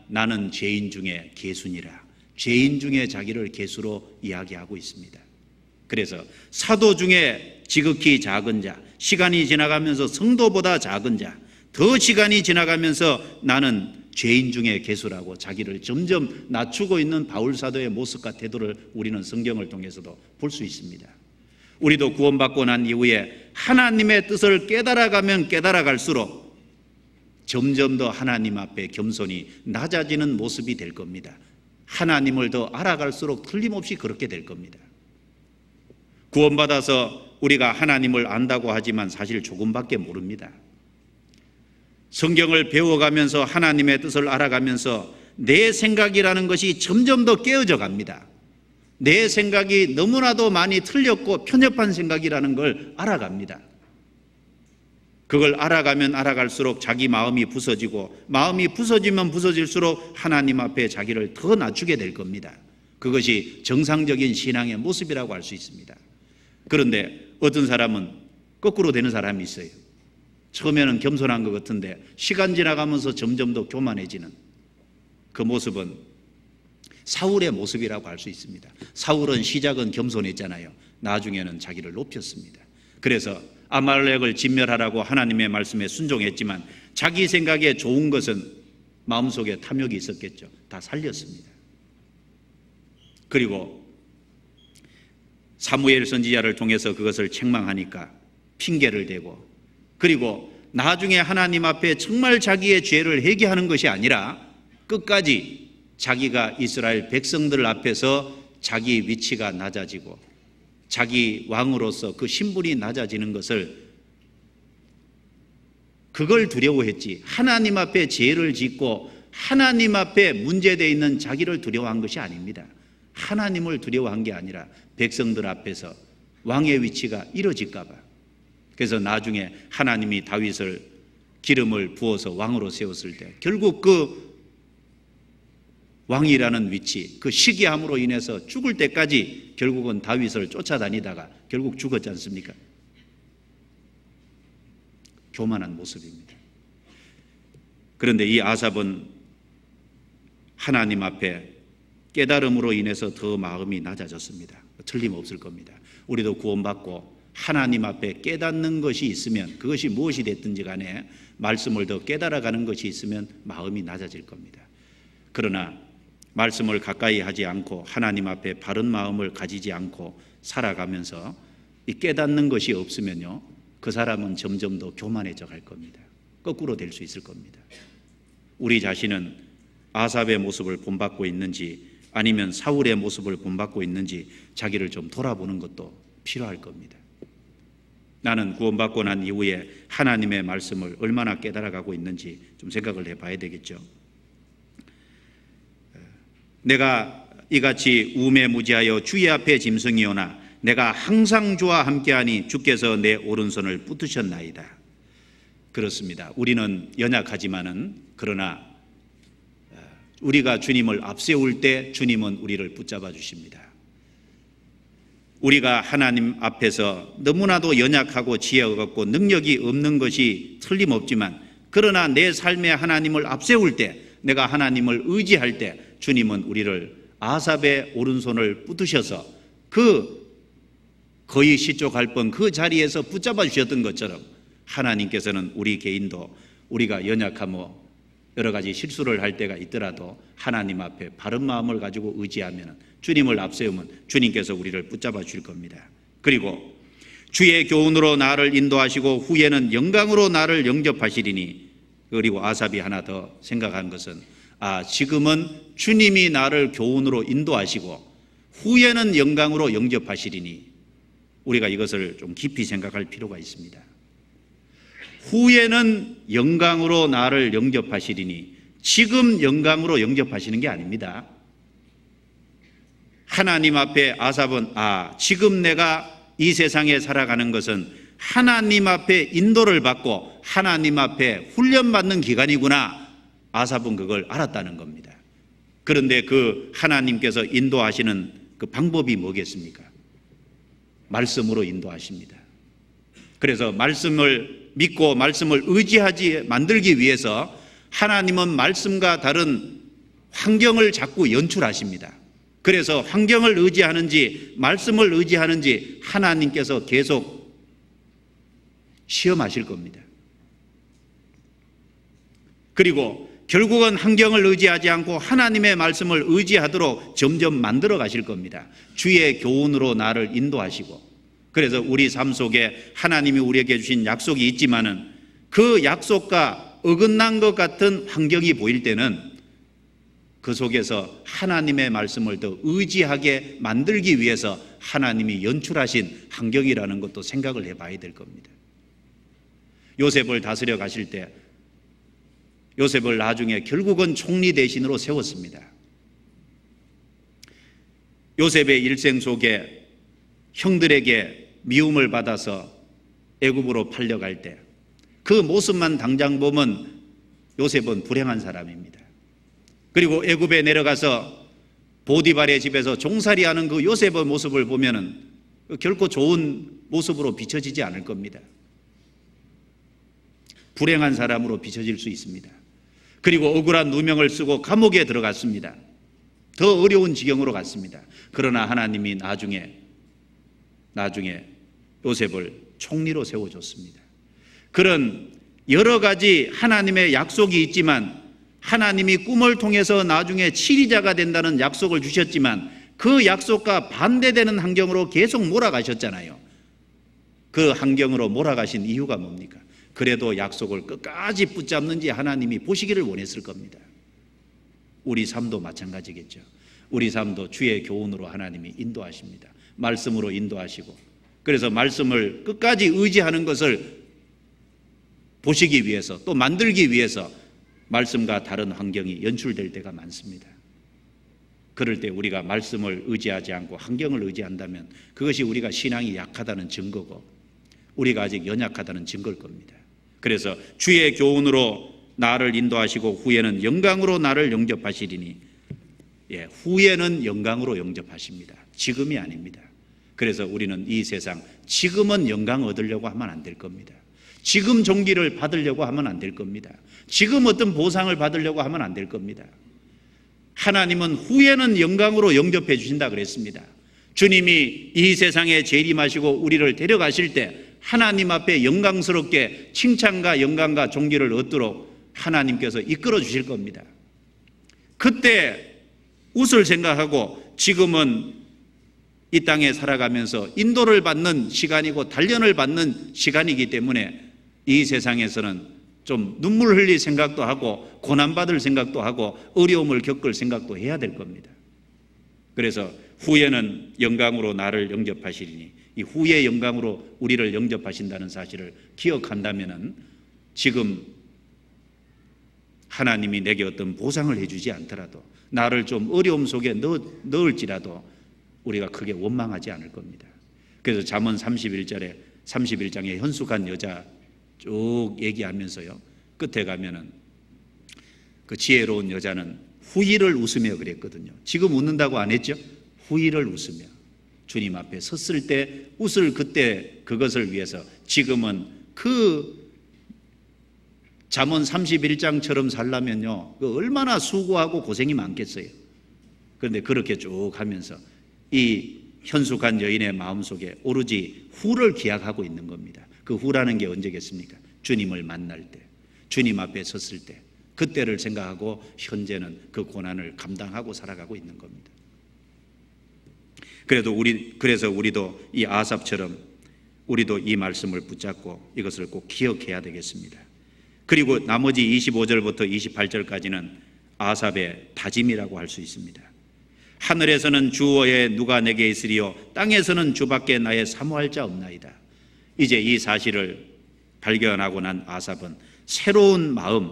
나는 죄인 중에 개순이라, 죄인 중에 자기를 개수로 이야기하고 있습니다. 그래서 사도 중에 지극히 작은 자, 시간이 지나가면서 성도보다 작은 자, 더 시간이 지나가면서 나는 죄인 중에 개수라고 자기를 점점 낮추고 있는 바울 사도의 모습과 태도를 우리는 성경을 통해서도 볼 수 있습니다. 우리도 구원받고 난 이후에 하나님의 뜻을 깨달아가면 깨달아갈수록 점점 더 하나님 앞에 겸손히 낮아지는 모습이 될 겁니다. 하나님을 더 알아갈수록 틀림없이 그렇게 될 겁니다. 구원받아서 우리가 하나님을 안다고 하지만 사실 조금밖에 모릅니다. 성경을 배워가면서 하나님의 뜻을 알아가면서 내 생각이라는 것이 점점 더 깨어져 갑니다. 내 생각이 너무나도 많이 틀렸고 편협한 생각이라는 걸 알아갑니다. 그걸 알아가면 알아갈수록 자기 마음이 부서지고, 마음이 부서지면 부서질수록 하나님 앞에 자기를 더 낮추게 될 겁니다. 그것이 정상적인 신앙의 모습이라고 할 수 있습니다. 그런데 어떤 사람은 거꾸로 되는 사람이 있어요. 처음에는 겸손한 것 같은데 시간 지나가면서 점점 더 교만해지는 그 모습은 사울의 모습이라고 할 수 있습니다. 사울은 시작은 겸손했잖아요. 나중에는 자기를 높였습니다. 그래서 아말렉을 진멸하라고 하나님의 말씀에 순종했지만 자기 생각에 좋은 것은 마음속에 탐욕이 있었겠죠. 다 살렸습니다. 그리고 사무엘 선지자를 통해서 그것을 책망하니까 핑계를 대고, 그리고 나중에 하나님 앞에 정말 자기의 죄를 회개하는 것이 아니라 끝까지 자기가 이스라엘 백성들 앞에서 자기 위치가 낮아지고 자기 왕으로서 그 신분이 낮아지는 것을 그걸 두려워했지, 하나님 앞에 죄를 짓고 하나님 앞에 문제되어 있는 자기를 두려워한 것이 아닙니다. 하나님을 두려워한 게 아니라 백성들 앞에서 왕의 위치가 이뤄질까 봐. 그래서 나중에 하나님이 다윗을 기름을 부어서 왕으로 세웠을 때 결국 그 왕이라는 위치, 그 시기함으로 인해서 죽을 때까지 결국은 다윗을 쫓아다니다가 결국 죽었지 않습니까? 교만한 모습입니다. 그런데 이 아삽은 하나님 앞에 깨달음으로 인해서 더 마음이 낮아졌습니다. 틀림없을 겁니다. 우리도 구원받고 하나님 앞에 깨닫는 것이 있으면, 그것이 무엇이 됐든지 간에 말씀을 더 깨달아가는 것이 있으면 마음이 낮아질 겁니다. 그러나 말씀을 가까이 하지 않고 하나님 앞에 바른 마음을 가지지 않고 살아가면서 이 깨닫는 것이 없으면요, 그 사람은 점점 더 교만해져 갈 겁니다. 거꾸로 될 수 있을 겁니다. 우리 자신은 아삽의 모습을 본받고 있는지 아니면 사울의 모습을 본받고 있는지 자기를 좀 돌아보는 것도 필요할 겁니다. 나는 구원받고 난 이후에 하나님의 말씀을 얼마나 깨달아가고 있는지 좀 생각을 해봐야 되겠죠. 내가 이같이 우매무지하여 주의 앞에 짐승이오나 내가 항상 주와 함께하니 주께서 내 오른손을 붙드셨나이다. 그렇습니다. 우리는 연약하지만은 그러나 우리가 주님을 앞세울 때 주님은 우리를 붙잡아 주십니다. 우리가 하나님 앞에서 너무나도 연약하고 지혜가 없고 능력이 없는 것이 틀림없지만, 그러나 내 삶에 하나님을 앞세울 때, 내가 하나님을 의지할 때 주님은 우리를 아삽의 오른손을 붙드셔서 그 거의 시쪽할 뻔 그 자리에서 붙잡아 주셨던 것처럼 하나님께서는 우리 개인도 우리가 연약하며 여러 가지 실수를 할 때가 있더라도 하나님 앞에 바른 마음을 가지고 의지하면, 주님을 앞세우면 주님께서 우리를 붙잡아 주실 겁니다. 그리고 주의 교훈으로 나를 인도하시고 후에는 영광으로 나를 영접하시리니, 그리고 아삽이 하나 더 생각한 것은 지금은 주님이 나를 교훈으로 인도하시고 후에는 영광으로 영접하시리니, 우리가 이것을 좀 깊이 생각할 필요가 있습니다. 후에는 영광으로 나를 영접하시리니, 지금 영광으로 영접하시는 게 아닙니다. 하나님 앞에 아삽은 지금 내가 이 세상에 살아가는 것은 하나님 앞에 인도를 받고 하나님 앞에 훈련받는 기간이구나, 아삽은 그걸 알았다는 겁니다. 그런데 그 하나님께서 인도하시는 그 방법이 뭐겠습니까? 말씀으로 인도하십니다. 그래서 말씀을 믿고 말씀을 의지하지 만들기 위해서 하나님은 말씀과 다른 환경을 자꾸 연출하십니다. 그래서 환경을 의지하는지 말씀을 의지하는지 하나님께서 계속 시험하실 겁니다. 그리고 결국은 환경을 의지하지 않고 하나님의 말씀을 의지하도록 점점 만들어 가실 겁니다. 주의 교훈으로 나를 인도하시고, 그래서 우리 삶 속에 하나님이 우리에게 주신 약속이 있지만은 그 약속과 어긋난 것 같은 환경이 보일 때는 그 속에서 하나님의 말씀을 더 의지하게 만들기 위해서 하나님이 연출하신 환경이라는 것도 생각을 해봐야 될 겁니다. 요셉을 다스려 가실 때 요셉을 나중에 결국은 총리 대신으로 세웠습니다. 요셉의 일생 속에 형들에게 미움을 받아서 애굽으로 팔려갈 때 그 모습만 당장 보면 요셉은 불행한 사람입니다. 그리고 애굽에 내려가서 보디발의 집에서 종살이하는 그 요셉의 모습을 보면은 결코 좋은 모습으로 비춰지지 않을 겁니다. 불행한 사람으로 비춰질 수 있습니다. 그리고 억울한 누명을 쓰고 감옥에 들어갔습니다. 더 어려운 지경으로 갔습니다. 그러나 하나님이 나중에 요셉을 총리로 세워줬습니다. 그런 여러 가지 하나님의 약속이 있지만, 하나님이 꿈을 통해서 나중에 치리자가 된다는 약속을 주셨지만 그 약속과 반대되는 환경으로 계속 몰아가셨잖아요. 그 환경으로 몰아가신 이유가 뭡니까? 그래도 약속을 끝까지 붙잡는지 하나님이 보시기를 원했을 겁니다. 우리 삶도 마찬가지겠죠. 우리 삶도 주의 교훈으로 하나님이 인도하십니다. 말씀으로 인도하시고, 그래서 말씀을 끝까지 의지하는 것을 보시기 위해서 또 만들기 위해서 말씀과 다른 환경이 연출될 때가 많습니다. 그럴 때 우리가 말씀을 의지하지 않고 환경을 의지한다면 그것이 우리가 신앙이 약하다는 증거고 우리가 아직 연약하다는 증거일 겁니다. 그래서 주의 교훈으로 나를 인도하시고 후에는 영광으로 나를 영접하시리니, 후에는 영광으로 영접하십니다. 지금이 아닙니다. 그래서 우리는 이 세상 지금은 영광 얻으려고 하면 안 될 겁니다. 지금 존귀를 받으려고 하면 안 될 겁니다. 지금 어떤 보상을 받으려고 하면 안 될 겁니다. 하나님은 후에는 영광으로 영접해 주신다 그랬습니다. 주님이 이 세상에 재림하시고 우리를 데려가실 때 하나님 앞에 영광스럽게 칭찬과 영광과 존귀를 얻도록 하나님께서 이끌어 주실 겁니다. 그때 웃을 생각하고 지금은 이 땅에 살아가면서 인도를 받는 시간이고 단련을 받는 시간이기 때문에 이 세상에서는 좀 눈물 흘릴 생각도 하고 고난받을 생각도 하고 어려움을 겪을 생각도 해야 될 겁니다. 그래서 후에는 영광으로 나를 영접하시리니, 이 후의 영광으로 우리를 영접하신다는 사실을 기억한다면 지금 하나님이 내게 어떤 보상을 해주지 않더라도 나를 좀 어려움 속에 넣을지라도 우리가 크게 원망하지 않을 겁니다. 그래서 잠언 31장에 현숙한 여자 쭉 얘기하면서요, 끝에 가면은 그 지혜로운 여자는 후일을 웃으며 그랬거든요. 지금 웃는다고 안 했죠? 후일을 웃으며 주님 앞에 섰을 때 웃을 그때 그것을 위해서 지금은 그 잠언 31장처럼 살려면요, 얼마나 수고하고 고생이 많겠어요. 그런데 그렇게 쭉 하면서 이 현숙한 여인의 마음속에 오로지 후를 기약하고 있는 겁니다. 그 후라는 게 언제겠습니까? 주님을 만날 때, 주님 앞에 섰을 때, 그때를 생각하고 현재는 그 고난을 감당하고 살아가고 있는 겁니다. 그래서 우리도 이 아삽처럼 우리도 이 말씀을 붙잡고 이것을 꼭 기억해야 되겠습니다. 그리고 나머지 25절부터 28절까지는 아삽의 다짐이라고 할 수 있습니다. 하늘에서는 주 외에 누가 내게 있으리요, 땅에서는 주밖에 나의 사모할 자 없나이다. 이제 이 사실을 발견하고 난 아삽은 새로운 마음,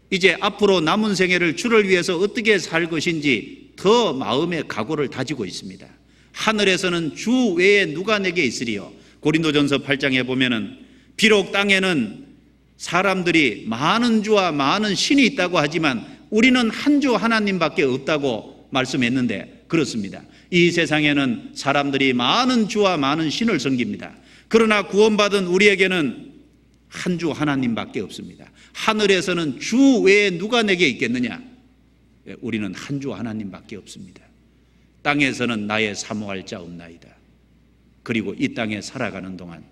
이제 앞으로 남은 생애를 주를 위해서 어떻게 살 것인지 더 마음의 각오를 다지고 있습니다. 하늘에서는 주 외에 누가 내게 있으리요. 고린도전서 8장에 보면은 비록 땅에는 사람들이 많은 주와 많은 신이 있다고 하지만 우리는 한 주 하나님밖에 없다고 말씀했는데 그렇습니다. 이 세상에는 사람들이 많은 주와 많은 신을 섬깁니다. 그러나 구원받은 우리에게는 한 주 하나님밖에 없습니다. 하늘에서는 주 외에 누가 내게 있겠느냐? 우리는 한 주 하나님밖에 없습니다. 땅에서는 나의 사모할 자 없나이다. 그리고 이 땅에 살아가는 동안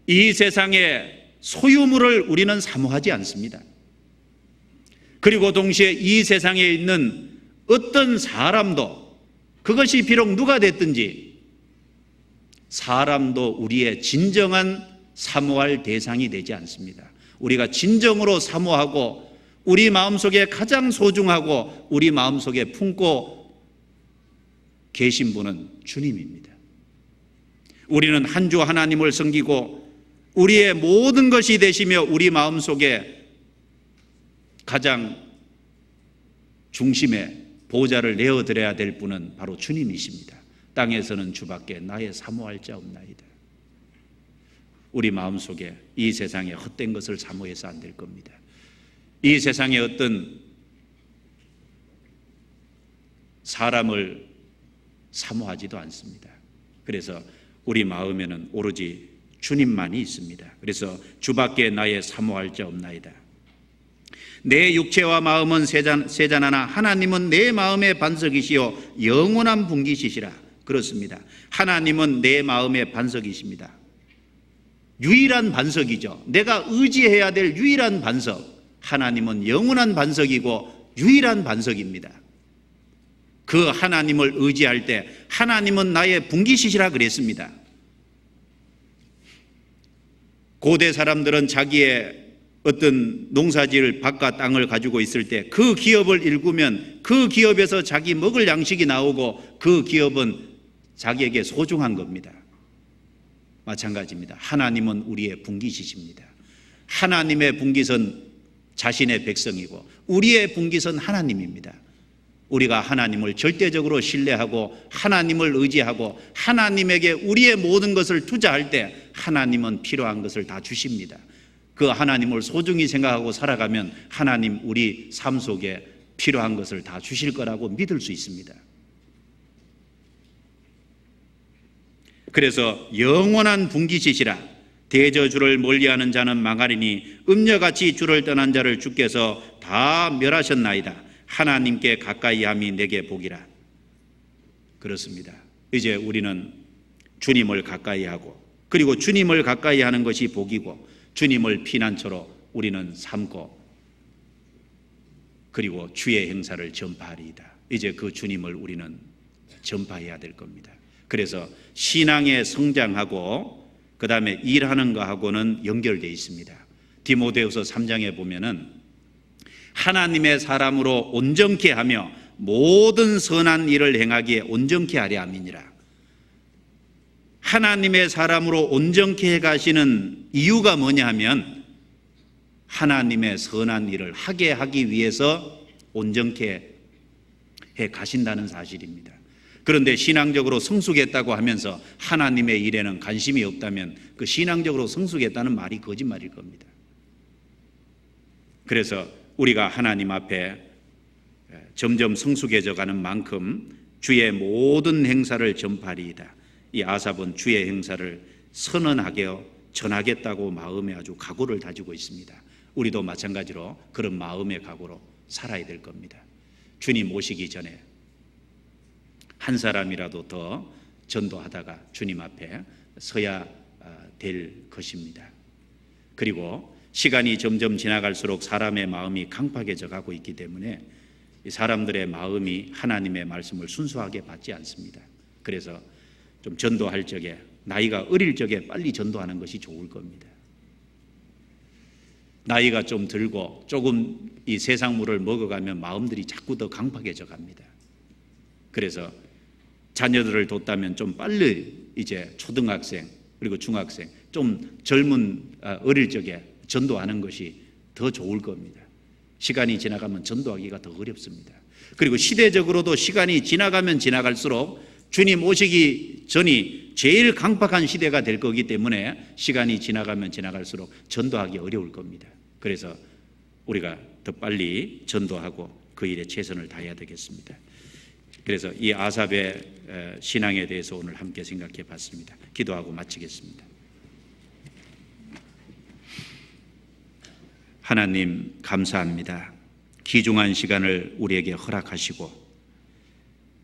이 세상의 소유물을 우리는 사모하지 않습니다. 그리고 동시에 이 세상에 있는 어떤 사람도, 그것이 비록 누가 됐든지 사람도 우리의 진정한 사모할 대상이 되지 않습니다. 우리가 진정으로 사모하고 우리 마음속에 가장 소중하고 우리 마음속에 품고 계신 분은 주님입니다. 우리는 한 주 하나님을 섬기고 우리의 모든 것이 되시며 우리 마음속에 가장 중심에 보좌를 내어드려야 될 분은 바로 주님이십니다. 땅에서는 주밖에 나의 사모할 자 없나이다. 우리 마음속에 이 세상에 헛된 것을 사모해서 안 될 겁니다. 이 세상에 어떤 사람을 사모하지도 않습니다. 그래서 우리 마음에는 오로지 주님만이 있습니다. 그래서 주밖에 나의 사모할 자 없나이다. 내 육체와 마음은 세잔하나 하나님은 내 마음의 반석이시요 영원한 분기시시라. 그렇습니다. 하나님은 내 마음의 반석이십니다. 유일한 반석이죠. 내가 의지해야 될 유일한 반석. 하나님은 영원한 반석이고 유일한 반석입니다. 그 하나님을 의지할 때 하나님은 나의 분기시시라 그랬습니다. 고대 사람들은 자기의 어떤 농사지을 밭과 땅을 가지고 있을 때 그 기업을 일구면 그 기업에서 자기 먹을 양식이 나오고 그 기업은 자기에게 소중한 겁니다. 마찬가지입니다. 하나님은 우리의 분깃이십니다. 하나님의 분깃은 자신의 백성이고 우리의 분깃은 하나님입니다. 우리가 하나님을 절대적으로 신뢰하고 하나님을 의지하고 하나님에게 우리의 모든 것을 투자할 때 하나님은 필요한 것을 다 주십니다. 그 하나님을 소중히 생각하고 살아가면 하나님 우리 삶 속에 필요한 것을 다 주실 거라고 믿을 수 있습니다. 그래서 영원한 분깃이시라. 대저주를 멀리하는 자는 망하리니 음녀같이 주를 떠난 자를 주께서 다 멸하셨나이다. 하나님께 가까이함이 내게 복이라. 그렇습니다. 이제 우리는 주님을 가까이하고 그리고 주님을 가까이하는 것이 복이고 주님을 피난처로 우리는 삼고 그리고 주의 행사를 전파하리이다. 이제 그 주님을 우리는 전파해야 될 겁니다. 그래서 신앙에 성장하고 그 다음에 일하는 거하고는 연결되어 있습니다. 디모데후서 3장에 보면은 하나님의 사람으로 온전케 하며 모든 선한 일을 행하기에 온전케 하려 함이니라. 하나님의 사람으로 온전케 해 가시는 이유가 뭐냐 하면 하나님의 선한 일을 하게 하기 위해서 온전케 해 가신다는 사실입니다. 그런데 신앙적으로 성숙했다고 하면서 하나님의 일에는 관심이 없다면 그 신앙적으로 성숙했다는 말이 거짓말일 겁니다. 그래서 우리가 하나님 앞에 점점 성숙해져 가는 만큼 주의 모든 행사를 전파하리이다. 이 아삽은 주의 행사를 선언하게 전하겠다고 마음에 아주 각오를 다지고 있습니다. 우리도 마찬가지로 그런 마음의 각오로 살아야 될 겁니다. 주님 오시기 전에 한 사람이라도 더 전도하다가 주님 앞에 서야 될 것입니다. 그리고 시간이 점점 지나갈수록 사람의 마음이 강팍해져 가고 있기 때문에 사람들의 마음이 하나님의 말씀을 순수하게 받지 않습니다. 그래서 좀 전도할 적에 나이가 어릴 적에 빨리 전도하는 것이 좋을 겁니다. 나이가 좀 들고 조금 이 세상물을 먹어가면 마음들이 자꾸 더 강팍해져 갑니다. 그래서 자녀들을 뒀다면 좀 빨리 이제 초등학생 그리고 중학생 좀 젊은 어릴 적에 전도하는 것이 더 좋을 겁니다. 시간이 지나가면 전도하기가 더 어렵습니다. 그리고 시대적으로도 시간이 지나가면 지나갈수록 주님 오시기 전이 제일 강팍한 시대가 될 거기 때문에 시간이 지나가면 지나갈수록 전도하기 어려울 겁니다. 그래서 우리가 더 빨리 전도하고 그 일에 최선을 다해야 되겠습니다. 그래서 이 아삽의 신앙에 대해서 오늘 함께 생각해 봤습니다. 기도하고 마치겠습니다. 하나님 감사합니다. 귀중한 시간을 우리에게 허락하시고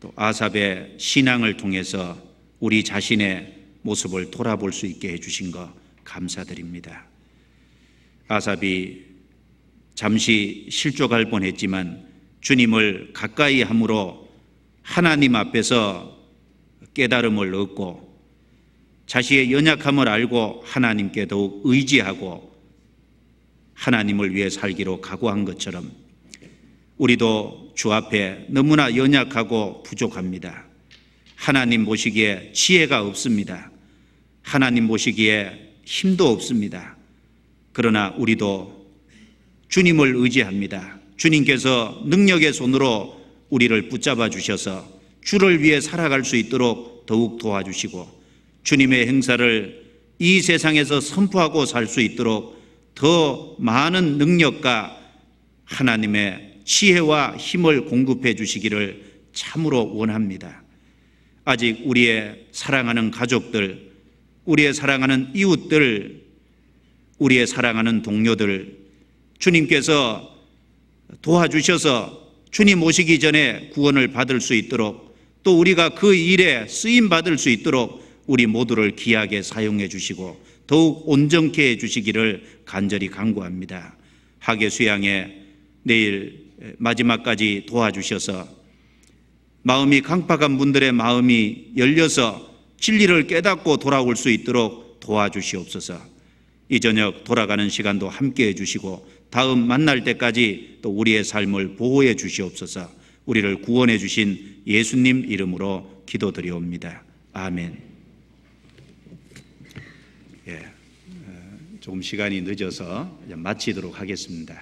또 아삽의 신앙을 통해서 우리 자신의 모습을 돌아볼 수 있게 해주신 것 감사드립니다. 아삽이 잠시 실족할 뻔했지만 주님을 가까이 함으로 하나님 앞에서 깨달음을 얻고 자신의 연약함을 알고 하나님께 더욱 의지하고 하나님을 위해 살기로 각오한 것처럼 우리도 주 앞에 너무나 연약하고 부족합니다. 하나님 보시기에 지혜가 없습니다. 하나님 보시기에 힘도 없습니다. 그러나 우리도 주님을 의지합니다. 주님께서 능력의 손으로 우리를 붙잡아 주셔서 주를 위해 살아갈 수 있도록 더욱 도와주시고 주님의 행사를 이 세상에서 선포하고 살 수 있도록 더 많은 능력과 하나님의 지혜와 힘을 공급해 주시기를 참으로 원합니다. 아직 우리의 사랑하는 가족들, 우리의 사랑하는 이웃들, 우리의 사랑하는 동료들 주님께서 도와주셔서 주님 오시기 전에 구원을 받을 수 있도록 또 우리가 그 일에 쓰임 받을 수 있도록 우리 모두를 귀하게 사용해 주시고 더욱 온전케 해 주시기를 간절히 간구합니다. 학예 수양에 내일 마지막까지 도와주셔서 마음이 강팍한 분들의 마음이 열려서 진리를 깨닫고 돌아올 수 있도록 도와주시옵소서. 이 저녁 돌아가는 시간도 함께 해주시고 다음 만날 때까지 또 우리의 삶을 보호해 주시옵소서. 우리를 구원해 주신 예수님 이름으로 기도드리옵니다. 아멘. 조금 시간이 늦어서 마치도록 하겠습니다.